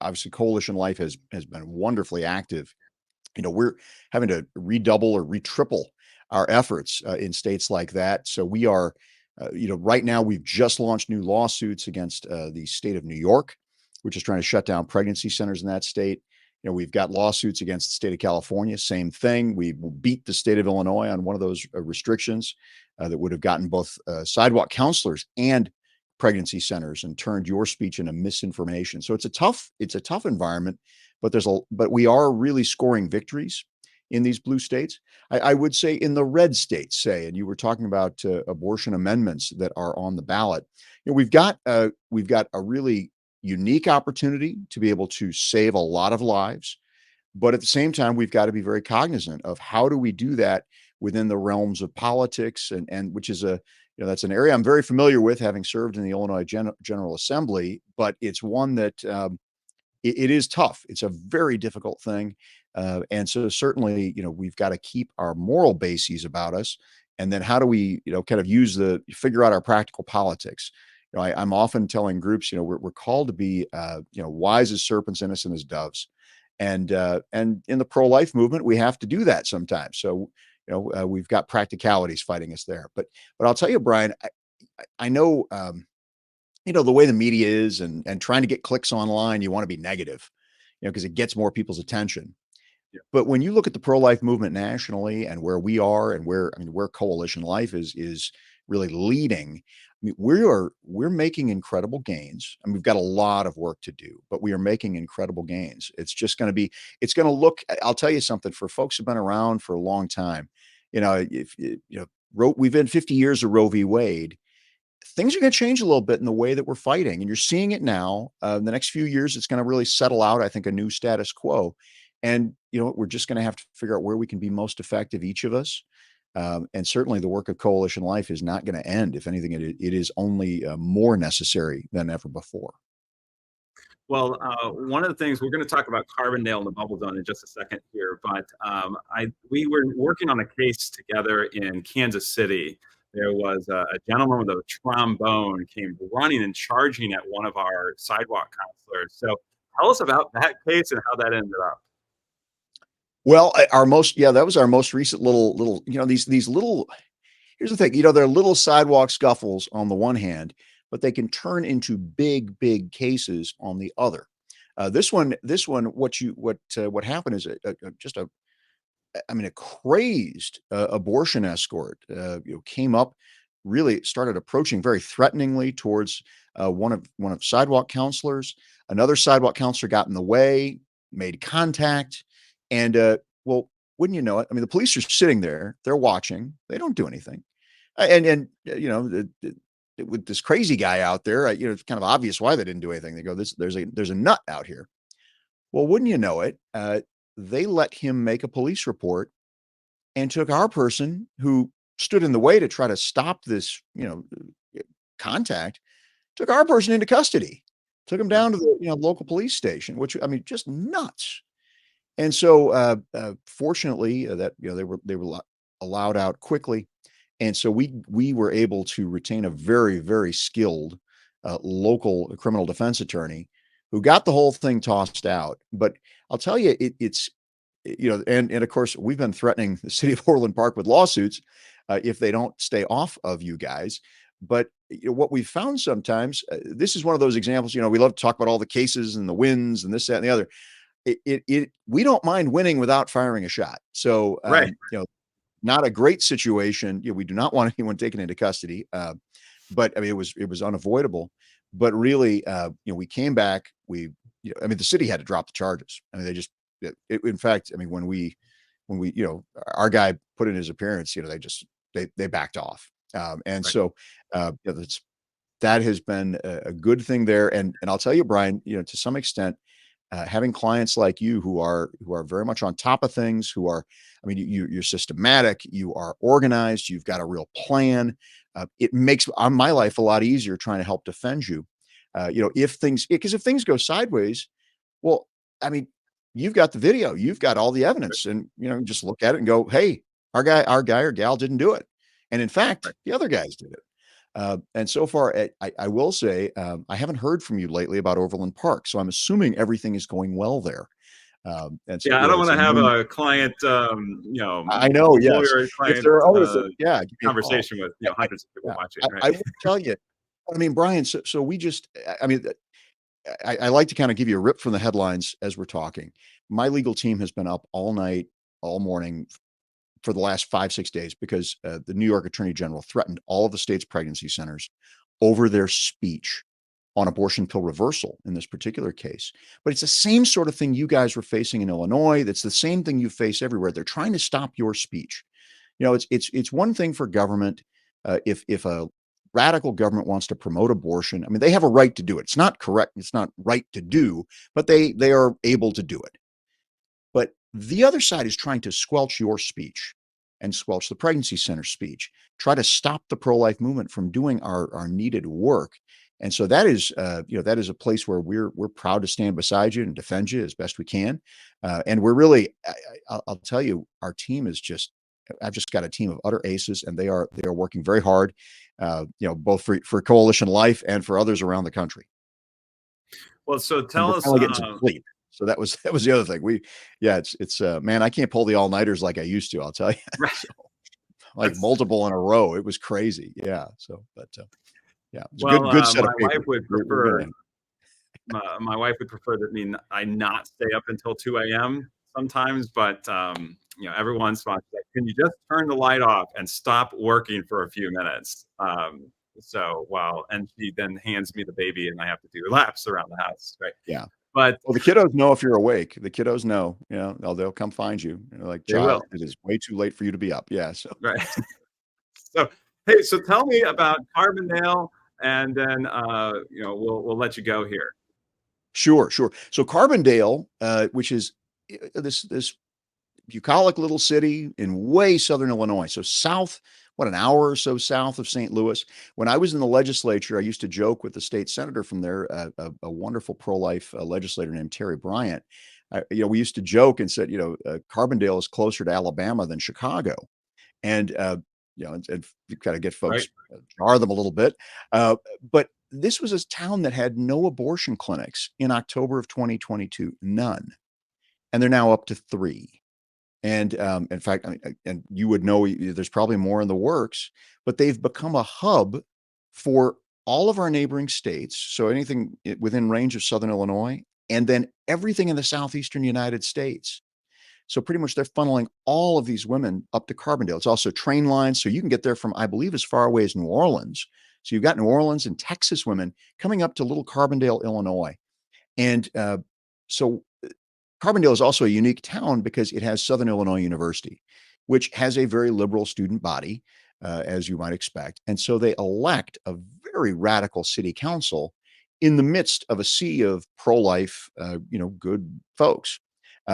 K: obviously Coalition Life has been wonderfully active. We're having to redouble or retriple our efforts in states like that. So we are, right now we've just launched new lawsuits against the state of New York, which is trying to shut down pregnancy centers in that state. We've got lawsuits against the state of California, same thing. We beat the state of Illinois on one of those restrictions that would have gotten both sidewalk counselors and pregnancy centers and turned your speech into misinformation. So it's a tough environment, but we are really scoring victories in these blue states. I would say in the red states, and you were talking about abortion amendments that are on the ballot. We've got a really unique opportunity to be able to save a lot of lives. But at the same time, we've got to be very cognizant of how do we do that within the realms of politics, and which is that's an area I'm very familiar with, having served in the Illinois General Assembly. But it's one that it is tough. It's a very difficult thing, and so certainly we've got to keep our moral bases about us, and then how do we kind of figure out our practical politics. I'm often telling groups, we're called to be, wise as serpents, innocent as doves, and in the pro-life movement, we have to do that sometimes. So, we've got practicalities fighting us there. But I'll tell you, Brian, I know, the way the media is, and trying to get clicks online, you want to be negative, because it gets more people's attention. But when you look at the pro-life movement nationally and where we are and where Coalition Life is really leading, we're making incredible gains. We've got a lot of work to do, but we are making incredible gains. It's going to look, I'll tell you something, for folks who've been around for a long time, we've been 50 years of Roe v. Wade. Things are going to change a little bit in the way that we're fighting. And you're seeing it now. The next few years, it's going to really settle out, I think, a new status quo. And, we're just going to have to figure out where we can be most effective, each of us. And certainly the work of Coalition Life is not going to end. If anything, it is only more necessary than ever before.
A: Well, one of the things we're going to talk about Carbondale and the bubble zone in just a second here, but we were working on a case together in Kansas City. There was a gentleman with a trombone came running and charging at one of our sidewalk counselors. So tell us about that case and how that ended up.
K: Well, that was our most recent little, these little, here's the thing, they're little sidewalk scuffles on the one hand, but they can turn into big cases on the other. This one, what happened is a crazed abortion escort, came up really started approaching very threateningly towards one of sidewalk counselors. Another sidewalk counselor got in the way, made contact, and well, wouldn't you know it? I mean, the police are sitting there, they're watching, they don't do anything, with this crazy guy out there, it's kind of obvious why they didn't do anything. They go, there's a nut out here. Well, wouldn't you know it? They let him make a police report and took our person who stood in the way to try to stop this, contact, took our person into custody, took him down to the, local police station, which, I mean, just nuts. And so, fortunately, that, they were allowed out quickly. And so we were able to retain a very, very skilled, local criminal defense attorney who got the whole thing tossed out. But I'll tell you, it's and of course, we've been threatening the city of Orland Park with lawsuits if they don't stay off of you guys. But what we found sometimes, this is one of those examples. We love to talk about all the cases and the wins and this, that, and the other. We don't mind winning without firing a shot. So,
A: Right.
K: not a great situation. We do not want anyone taken into custody. But I mean, it was unavoidable. But really, we came back. The city had to drop the charges. I mean, they just. In fact, I mean, when we, our guy put in his appearance, they backed off. And
A: Right.
K: so, that has been a good thing there. And I'll tell you, Brian, to some extent, having clients like you who are very much on top of things, you're systematic, you are organized, you've got a real plan. It makes my life a lot easier trying to help defend you. If things go sideways, well, I mean, you've got the video, you've got all the evidence, and just look at it and go, hey, our guy or gal didn't do it. And in fact, the other guys did it. And so far, I will say, I haven't heard from you lately about Overland Park, so I'm assuming everything is going well there. And so,
A: Yeah, I don't
K: it's
A: want to have
K: new.
A: a client,
K: I know, yes.
A: lawyer
K: If
A: client
K: there are others that, give me a call.
A: conversation with hundreds of people
K: Yeah,
A: watching.
K: I
A: Right.
K: will tell you. I mean, Brian. So we just. I mean, I like to kind of give you a rip from the headlines as we're talking. My legal team has been up all night, all morning for the last 5-6 days because the New York Attorney General threatened all of the state's pregnancy centers over their speech on abortion pill reversal in this particular case. But it's the same sort of thing you guys were facing in Illinois. That's the same thing you face everywhere. They're trying to stop your speech. It's one thing for government if a radical government wants to promote abortion. I mean, they have a right to do it. It's not correct. It's not right to do, but they are able to do it. But the other side is trying to squelch your speech and squelch the pregnancy center speech, try to stop the pro-life movement from doing our needed work. And so that is, that is a place where we're proud to stand beside you and defend you as best we can. And we're really, I'll tell you, our team is I've just got a team of utter aces, and they are working very hard, both for Coalition Life and for others around the country.
A: Well, so
K: And
A: tell
K: we're
A: us.
K: finally getting some sleep. So that was the other thing. It's man, I can't pull the all-nighters like I used to, I'll tell you.
A: Right.
K: So, like multiple in a row. It was crazy. Yeah. So, but yeah, it's a
A: Well,
K: good set of
A: my
K: paper.
A: wife would
K: We're
A: prefer.
K: getting-
A: My wife would prefer that I not stay up until 2 a.m. sometimes, but every once in a while, she's like, can you just turn the light off and stop working for a few minutes? And she then hands me the baby, and I have to do laps around the house, right?
K: Yeah.
A: But
K: Well, the kiddos know if you're awake. The kiddos know, they'll come find you. Like,
A: they will.
K: child, it is way too late for you to be up. Yeah. So,
A: Right. So, hey, so tell me about Carbondale, and then we'll let you go here.
K: Sure. So Carbondale, which is this bucolic little city in way southern Illinois. So an hour or so south of St. Louis. When I was in the legislature, I used to joke with the state senator from there, a wonderful pro-life legislator named Terry Bryant. We used to joke and said, Carbondale is closer to Alabama than Chicago. And, and you kind of get folks, jar them a little bit. But this was a town that had no abortion clinics in October of 2022, none. And they're now up to 3. And in fact, and you would know there's probably more in the works, but they've become a hub for all of our neighboring states. So anything within range of Southern Illinois, and then everything in the southeastern United States. So pretty much they're funneling all of these women up to Carbondale. It's also train lines, so you can get there from, I believe, as far away as New Orleans. So you've got New Orleans and Texas women coming up to Little Carbondale, Illinois. And so Carbondale is also a unique town because it has Southern Illinois University, which has a very liberal student body, as you might expect. And so they elect a very radical city council in the midst of a sea of pro-life, good folks.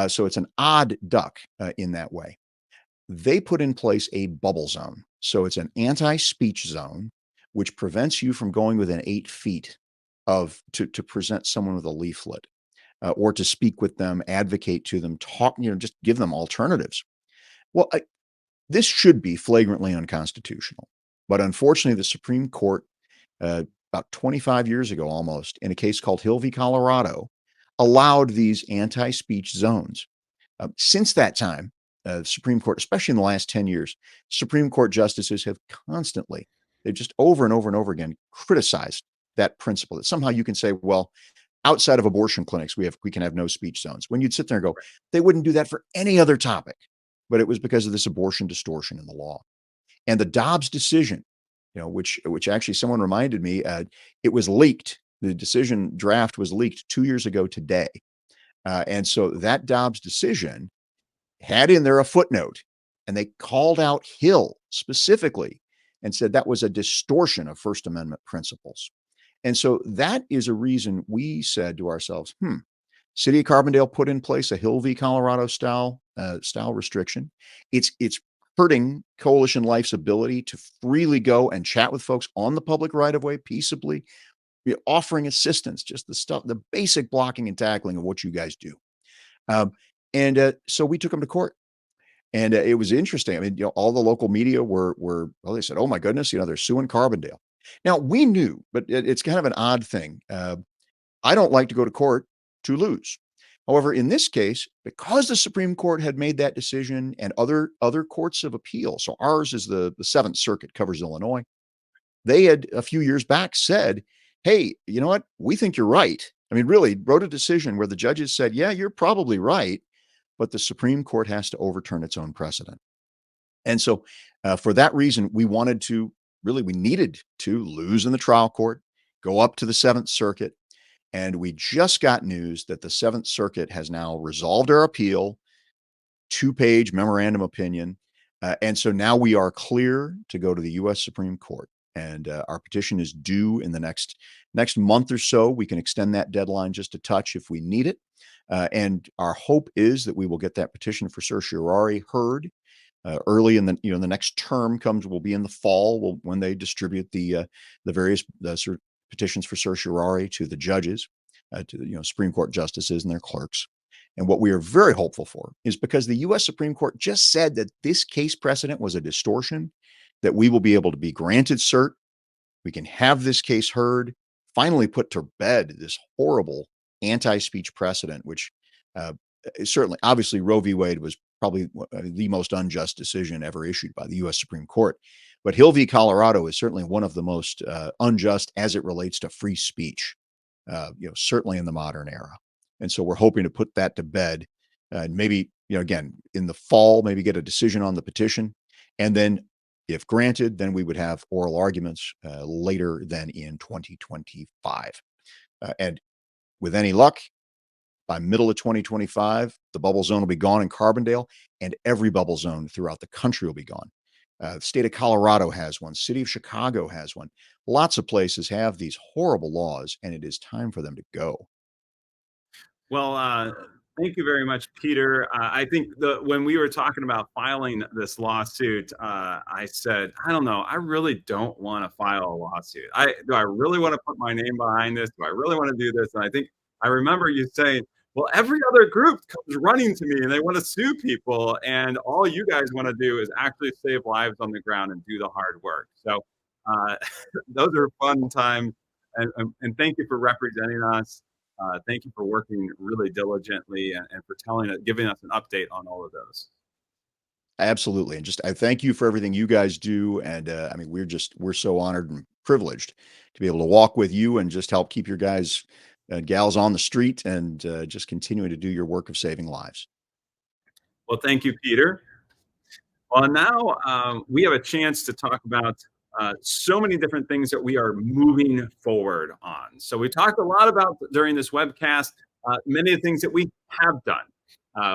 K: So it's an odd duck in that way. They put in place a bubble zone. So it's an anti-speech zone, which prevents you from going within 8 feet to present someone with a leaflet. Or to speak with them, advocate to them, talk, just give them alternatives. Well, this should be flagrantly unconstitutional. But unfortunately, the Supreme Court, about 25 years ago almost, in a case called Hill v. Colorado, allowed these anti-speech zones. Since that time, the Supreme Court, especially in the last 10 years, Supreme Court justices have constantly, they've just over and over and over again criticized that principle, that somehow you can say, well, outside of abortion clinics, we can have no speech zones. When you'd sit there and go, they wouldn't do that for any other topic, but it was because of this abortion distortion in the law. And the Dobbs decision, which actually someone reminded me, it was leaked. The decision draft was leaked 2 years ago today. And so that Dobbs decision had in there a footnote, and they called out Hill specifically and said that was a distortion of First Amendment principles. And so that is a reason we said to ourselves, City of Carbondale put in place a Hill v. Colorado style restriction. It's hurting Coalition Life's ability to freely go and chat with folks on the public right of way peaceably, offering assistance, just the basic blocking and tackling of what you guys do. So we took them to court. And it was interesting. I mean, all the local media they said, oh my goodness, they're suing Carbondale. Now, we knew, but it's kind of an odd thing. I don't like to go to court to lose. However, in this case, because the Supreme Court had made that decision and other courts of appeal, so ours is the Seventh Circuit, covers Illinois, they had a few years back said, hey, you know what? We think you're right. I mean, really wrote a decision where the judges said, yeah, you're probably right, but the Supreme Court has to overturn its own precedent. And so for that reason, we needed to lose in the trial court, go up to the Seventh Circuit, and we just got news that the Seventh Circuit has now resolved our appeal, 2-page memorandum opinion. And so now we are clear to go to the U.S. Supreme Court. And our petition is due in the next month or so. We can extend that deadline just a touch if we need it. And our hope is that we will get that petition for certiorari heard early in the the next term will be in the fall when they distribute the various petitions for certiorari to the judges, to the Supreme Court justices and their clerks. And what we are very hopeful for is because the U.S. Supreme Court just said that this case precedent was a distortion, that we will be able to be granted cert. We can have this case heard, finally put to bed this horrible anti-speech precedent, which certainly, obviously, Roe v. Wade was probably the most unjust decision ever issued by the U.S. Supreme Court. But Hill v. Colorado is certainly one of the most unjust as it relates to free speech, certainly in the modern era. And so we're hoping to put that to bed, and maybe, again, in the fall, maybe get a decision on the petition. And then if granted, then we would have oral arguments later than in 2025. And with any luck, by middle of 2025, the bubble zone will be gone in Carbondale, and every bubble zone throughout the country will be gone. The state of Colorado has one. City of Chicago has one. Lots of places have these horrible laws, and it is time for them to go.
A: Well, thank you very much, Peter. I think when we were talking about filing this lawsuit, I said, I don't know, I really don't want to file a lawsuit. Do I really want to put my name behind this? Do I really want to do this? And I think I remember you saying, well, every other group comes running to me and they want to sue people, and all you guys want to do is actually save lives on the ground and do the hard work. So those are fun times, and thank you for representing us. Thank you for working really diligently and for giving us an update on all of those.
K: Absolutely. And I thank you for everything you guys do. And I mean, we're so honored and privileged to be able to walk with you and just help keep your guys and gals on the street and just continuing to do your work of saving lives.
A: Well, thank you, Peter. Well, now we have a chance to talk about so many different things that we are moving forward on. So we talked a lot about during this webcast, many of the things that we have done.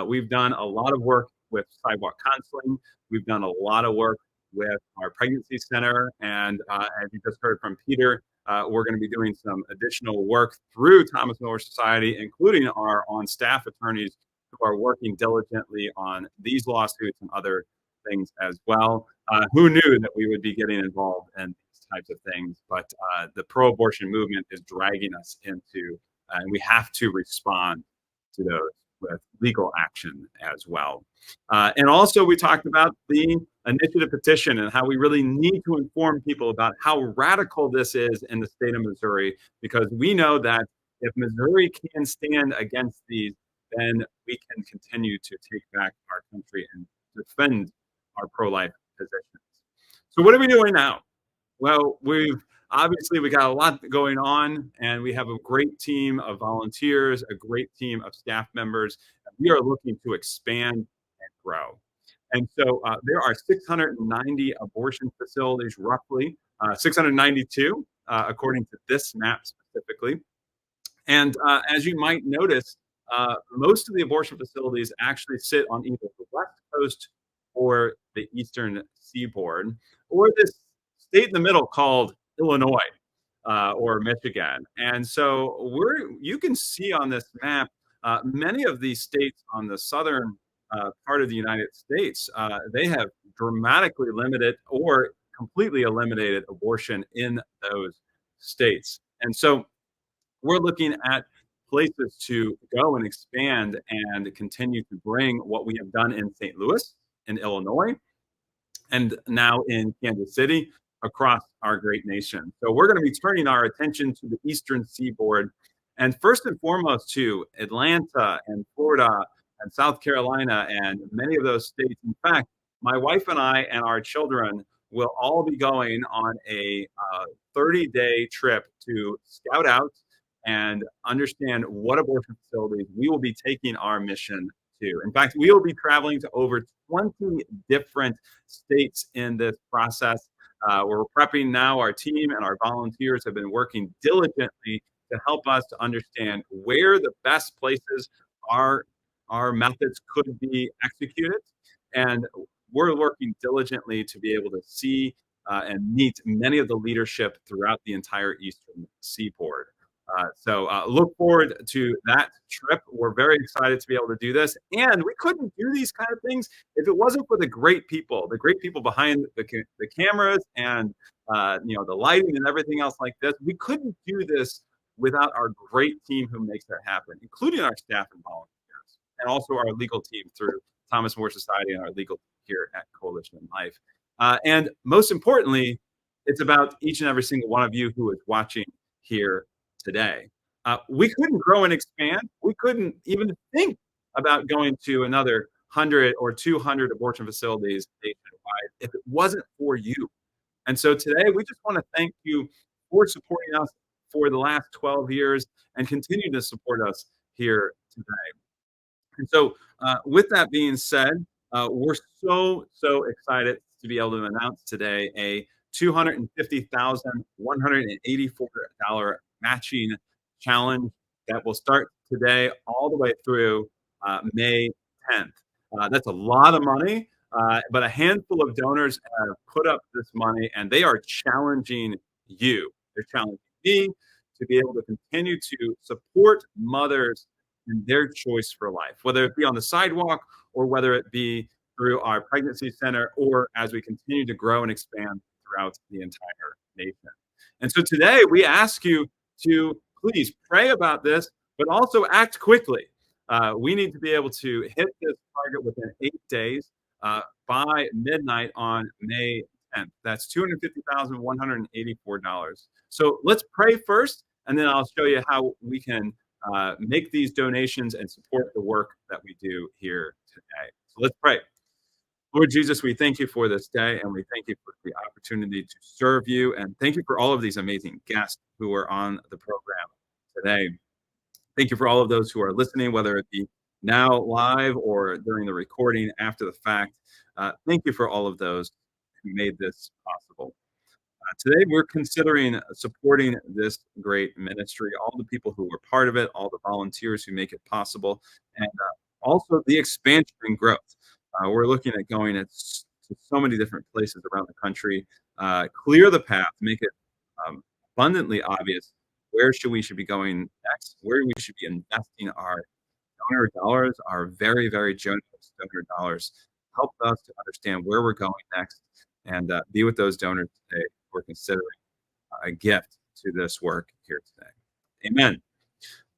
A: We've done a lot of work with sidewalk counseling. We've done a lot of work with our pregnancy center. And as you just heard from Peter, we're going to be doing some additional work through Thomas Miller Society, including our on-staff attorneys who are working diligently on these lawsuits and other things as well. Who knew that we would be getting involved in these types of things? But the pro-abortion movement is dragging us into, and we have to respond to those with legal action as well. And also, we talked about the initiative petition and how we really need to inform people about how radical this is in the state of Missouri, because we know that if Missouri can stand against these, then we can continue to take back our country and defend our pro-life positions. So what are we doing now? Well, we got a lot going on, and we have a great team of volunteers, a great team of staff members. We are looking to expand and grow. And so there are 690 abortion facilities, roughly 692, according to this map specifically. And as you might notice, most of the abortion facilities actually sit on either the West Coast or the Eastern Seaboard, or this state in the middle called Illinois or Michigan. And so you can see on this map many of these states on the southern part of the United States, they have dramatically limited or completely eliminated abortion in those states. And so we're looking at places to go and expand and continue to bring what we have done in St. Louis, in Illinois, and now in Kansas City across our great nation. So we're going to be turning our attention to the Eastern Seaboard, and first and foremost to Atlanta and Florida and South Carolina and many of those states. In fact, my wife and I and our children will all be going on a 30-day trip to scout out and understand what abortion facilities we will be taking our mission to. In fact, we will be traveling to over 20 different states in this process. We're prepping now. Our team and our volunteers have been working diligently to help us to understand where the best places our methods could be executed. And we're working diligently to be able to see and meet many of the leadership throughout the entire Eastern Seaboard. So look forward to that trip. We're very excited to be able to do this. And we couldn't do these kind of things if it wasn't for the great people behind the cameras and the lighting and everything else like this. We couldn't do this without our great team who makes that happen, including our staff and volunteers, and also our legal team through Thomas More Society and our legal team here at Coalition Life. And most importantly, it's about each and every single one of you who is watching here today. We couldn't grow and expand. We couldn't even think about going to another 100 or 200 abortion facilities nationwide if it wasn't for you. And so today, we just want to thank you for supporting us for the last 12 years and continue to support us here today. And so with that being said, we're so excited to be able to announce today a $250,184 matching challenge that will start today all the way through May 10th. That's a lot of money, but a handful of donors have put up this money, and they are challenging you. They're challenging me to be able to continue to support mothers in their choice for life, whether it be on the sidewalk or whether it be through our pregnancy center, or as we continue to grow and expand throughout the entire nation. And so today we ask you to please pray about this, but also act quickly. We need to be able to hit this target within 8 days by midnight on May 10th. That's $250,184. So let's pray first, and then I'll show you how we can make these donations and support the work that we do here today. So let's pray. Lord Jesus, we thank you for this day, and we thank you for the opportunity to serve you, and thank you for all of these amazing guests who are on the program today. Thank you for all of those who are listening, whether it be now live or during the recording after the fact. Thank you for all of those who made this possible. Today, we're considering supporting this great ministry, all the people who were part of it, all the volunteers who make it possible, and also the expansion and growth. We're looking at going to so many different places around the country, clear the path, make it abundantly obvious where we should be going next, where we should be investing our donor dollars, our very, very generous donor dollars. Help us to understand where we're going next and be with those donors today. We're considering a gift to this work here today. Amen.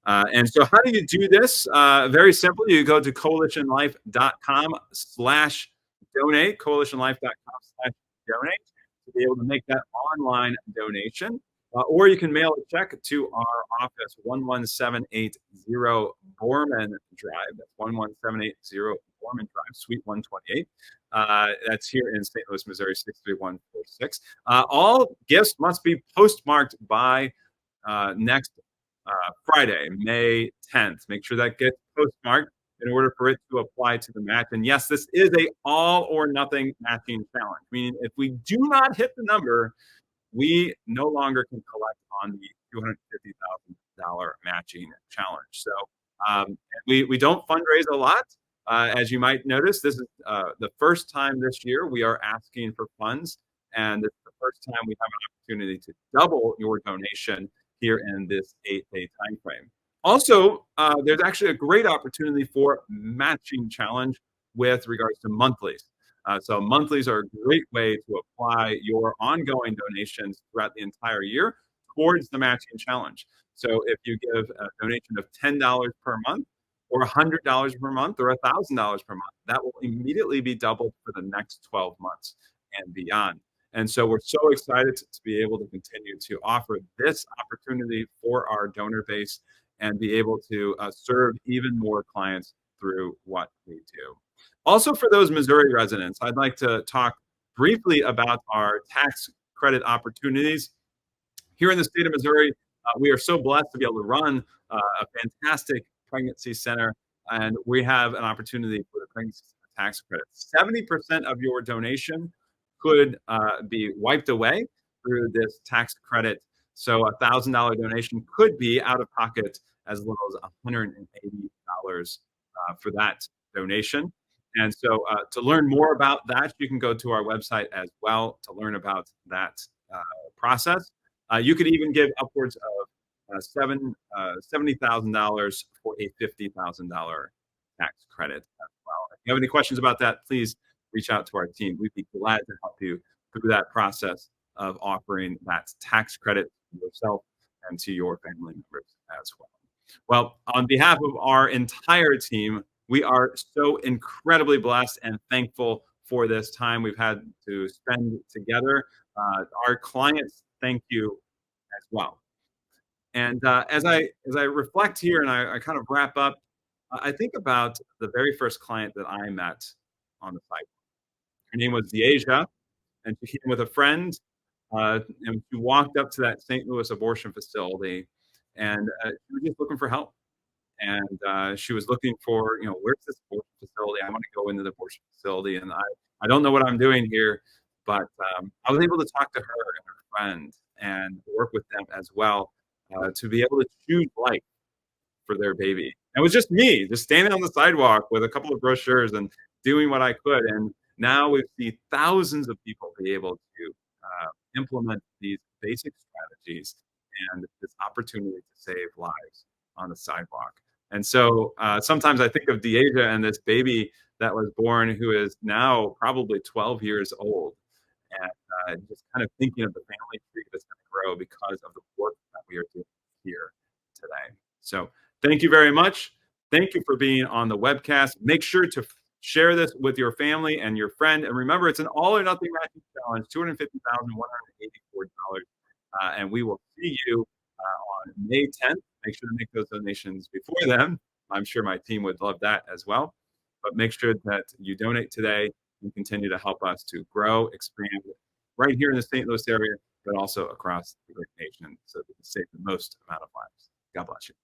A: And so how do you do this? Very simple. You go to coalitionlife.com/donate, coalitionlife.com/donate to be able to make that online donation. Or you can mail a check to our office, 11780 Borman Drive. That's 11780 Borman Drive, Suite 128. That's here in St. Louis, Missouri, 63146. All gifts must be postmarked by next Friday, May 10th. Make sure that gets postmarked in order for it to apply to the match. And yes, this is a all or nothing matching challenge, meaning if we do not hit the number, we no longer can collect on the $250,000 matching challenge. So we don't fundraise a lot. As you might notice, this is the first time this year we are asking for funds, and it's the first time we have an opportunity to double your donation here in this 8-day time frame. Also, there's actually a great opportunity for matching challenge with regards to monthlies. So monthlies are a great way to apply your ongoing donations throughout the entire year towards the matching challenge. So if you give a donation of $10 per month or $100 per month or $1,000 per month, that will immediately be doubled for the next 12 months and beyond. And so we're so excited to be able to continue to offer this opportunity for our donor base and be able to serve even more clients through what we do. Also, for those Missouri residents, I'd like to talk briefly about our tax credit opportunities. Here in the state of Missouri, we are so blessed to be able to run a fantastic pregnancy center, and we have an opportunity for the pregnancy tax credit. 70% of your donation could be wiped away through this tax credit. So a $1,000 donation could be out of pocket as little as $180 for that donation. And so to learn more about that, you can go to our website as well to learn about that process. You could even give upwards of $70,000 for a $50,000 tax credit as well. If you have any questions about that, please reach out to our team. We'd be glad to help you through that process of offering that tax credit to yourself and to your family members as well. Well, on behalf of our entire team, we are so incredibly blessed and thankful for this time we've had to spend together. Our clients thank you as well. And as I reflect here and I kind of wrap up, I think about the very first client that I met on the site. Her name was Deasia, and she came with a friend, and she walked up to that St. Louis abortion facility, and she was just looking for help. And she was looking for, where's this abortion facility? I want to go into the abortion facility, and I don't know what I'm doing here, but I was able to talk to her and her friend and work with them as well to be able to choose life for their baby. And it was just me, just standing on the sidewalk with a couple of brochures and doing what I could. And now we see thousands of people be able to implement these basic strategies and this opportunity to save lives on the sidewalk. And so sometimes I think of Deasia and this baby that was born who is now probably 12 years old. And just kind of thinking of the family tree that's going to grow because of the work that we are doing here today. So thank you very much. Thank you for being on the webcast. Make sure to share this with your family and your friend. And remember, it's an all or nothing matching challenge, $250,184. And we will see you on May 10th. Make sure to make those donations before then. I'm sure my team would love that as well. But make sure that you donate today and continue to help us to grow, expand right here in the St. Louis area, but also across the great nation so that we can save the most amount of lives. God bless you.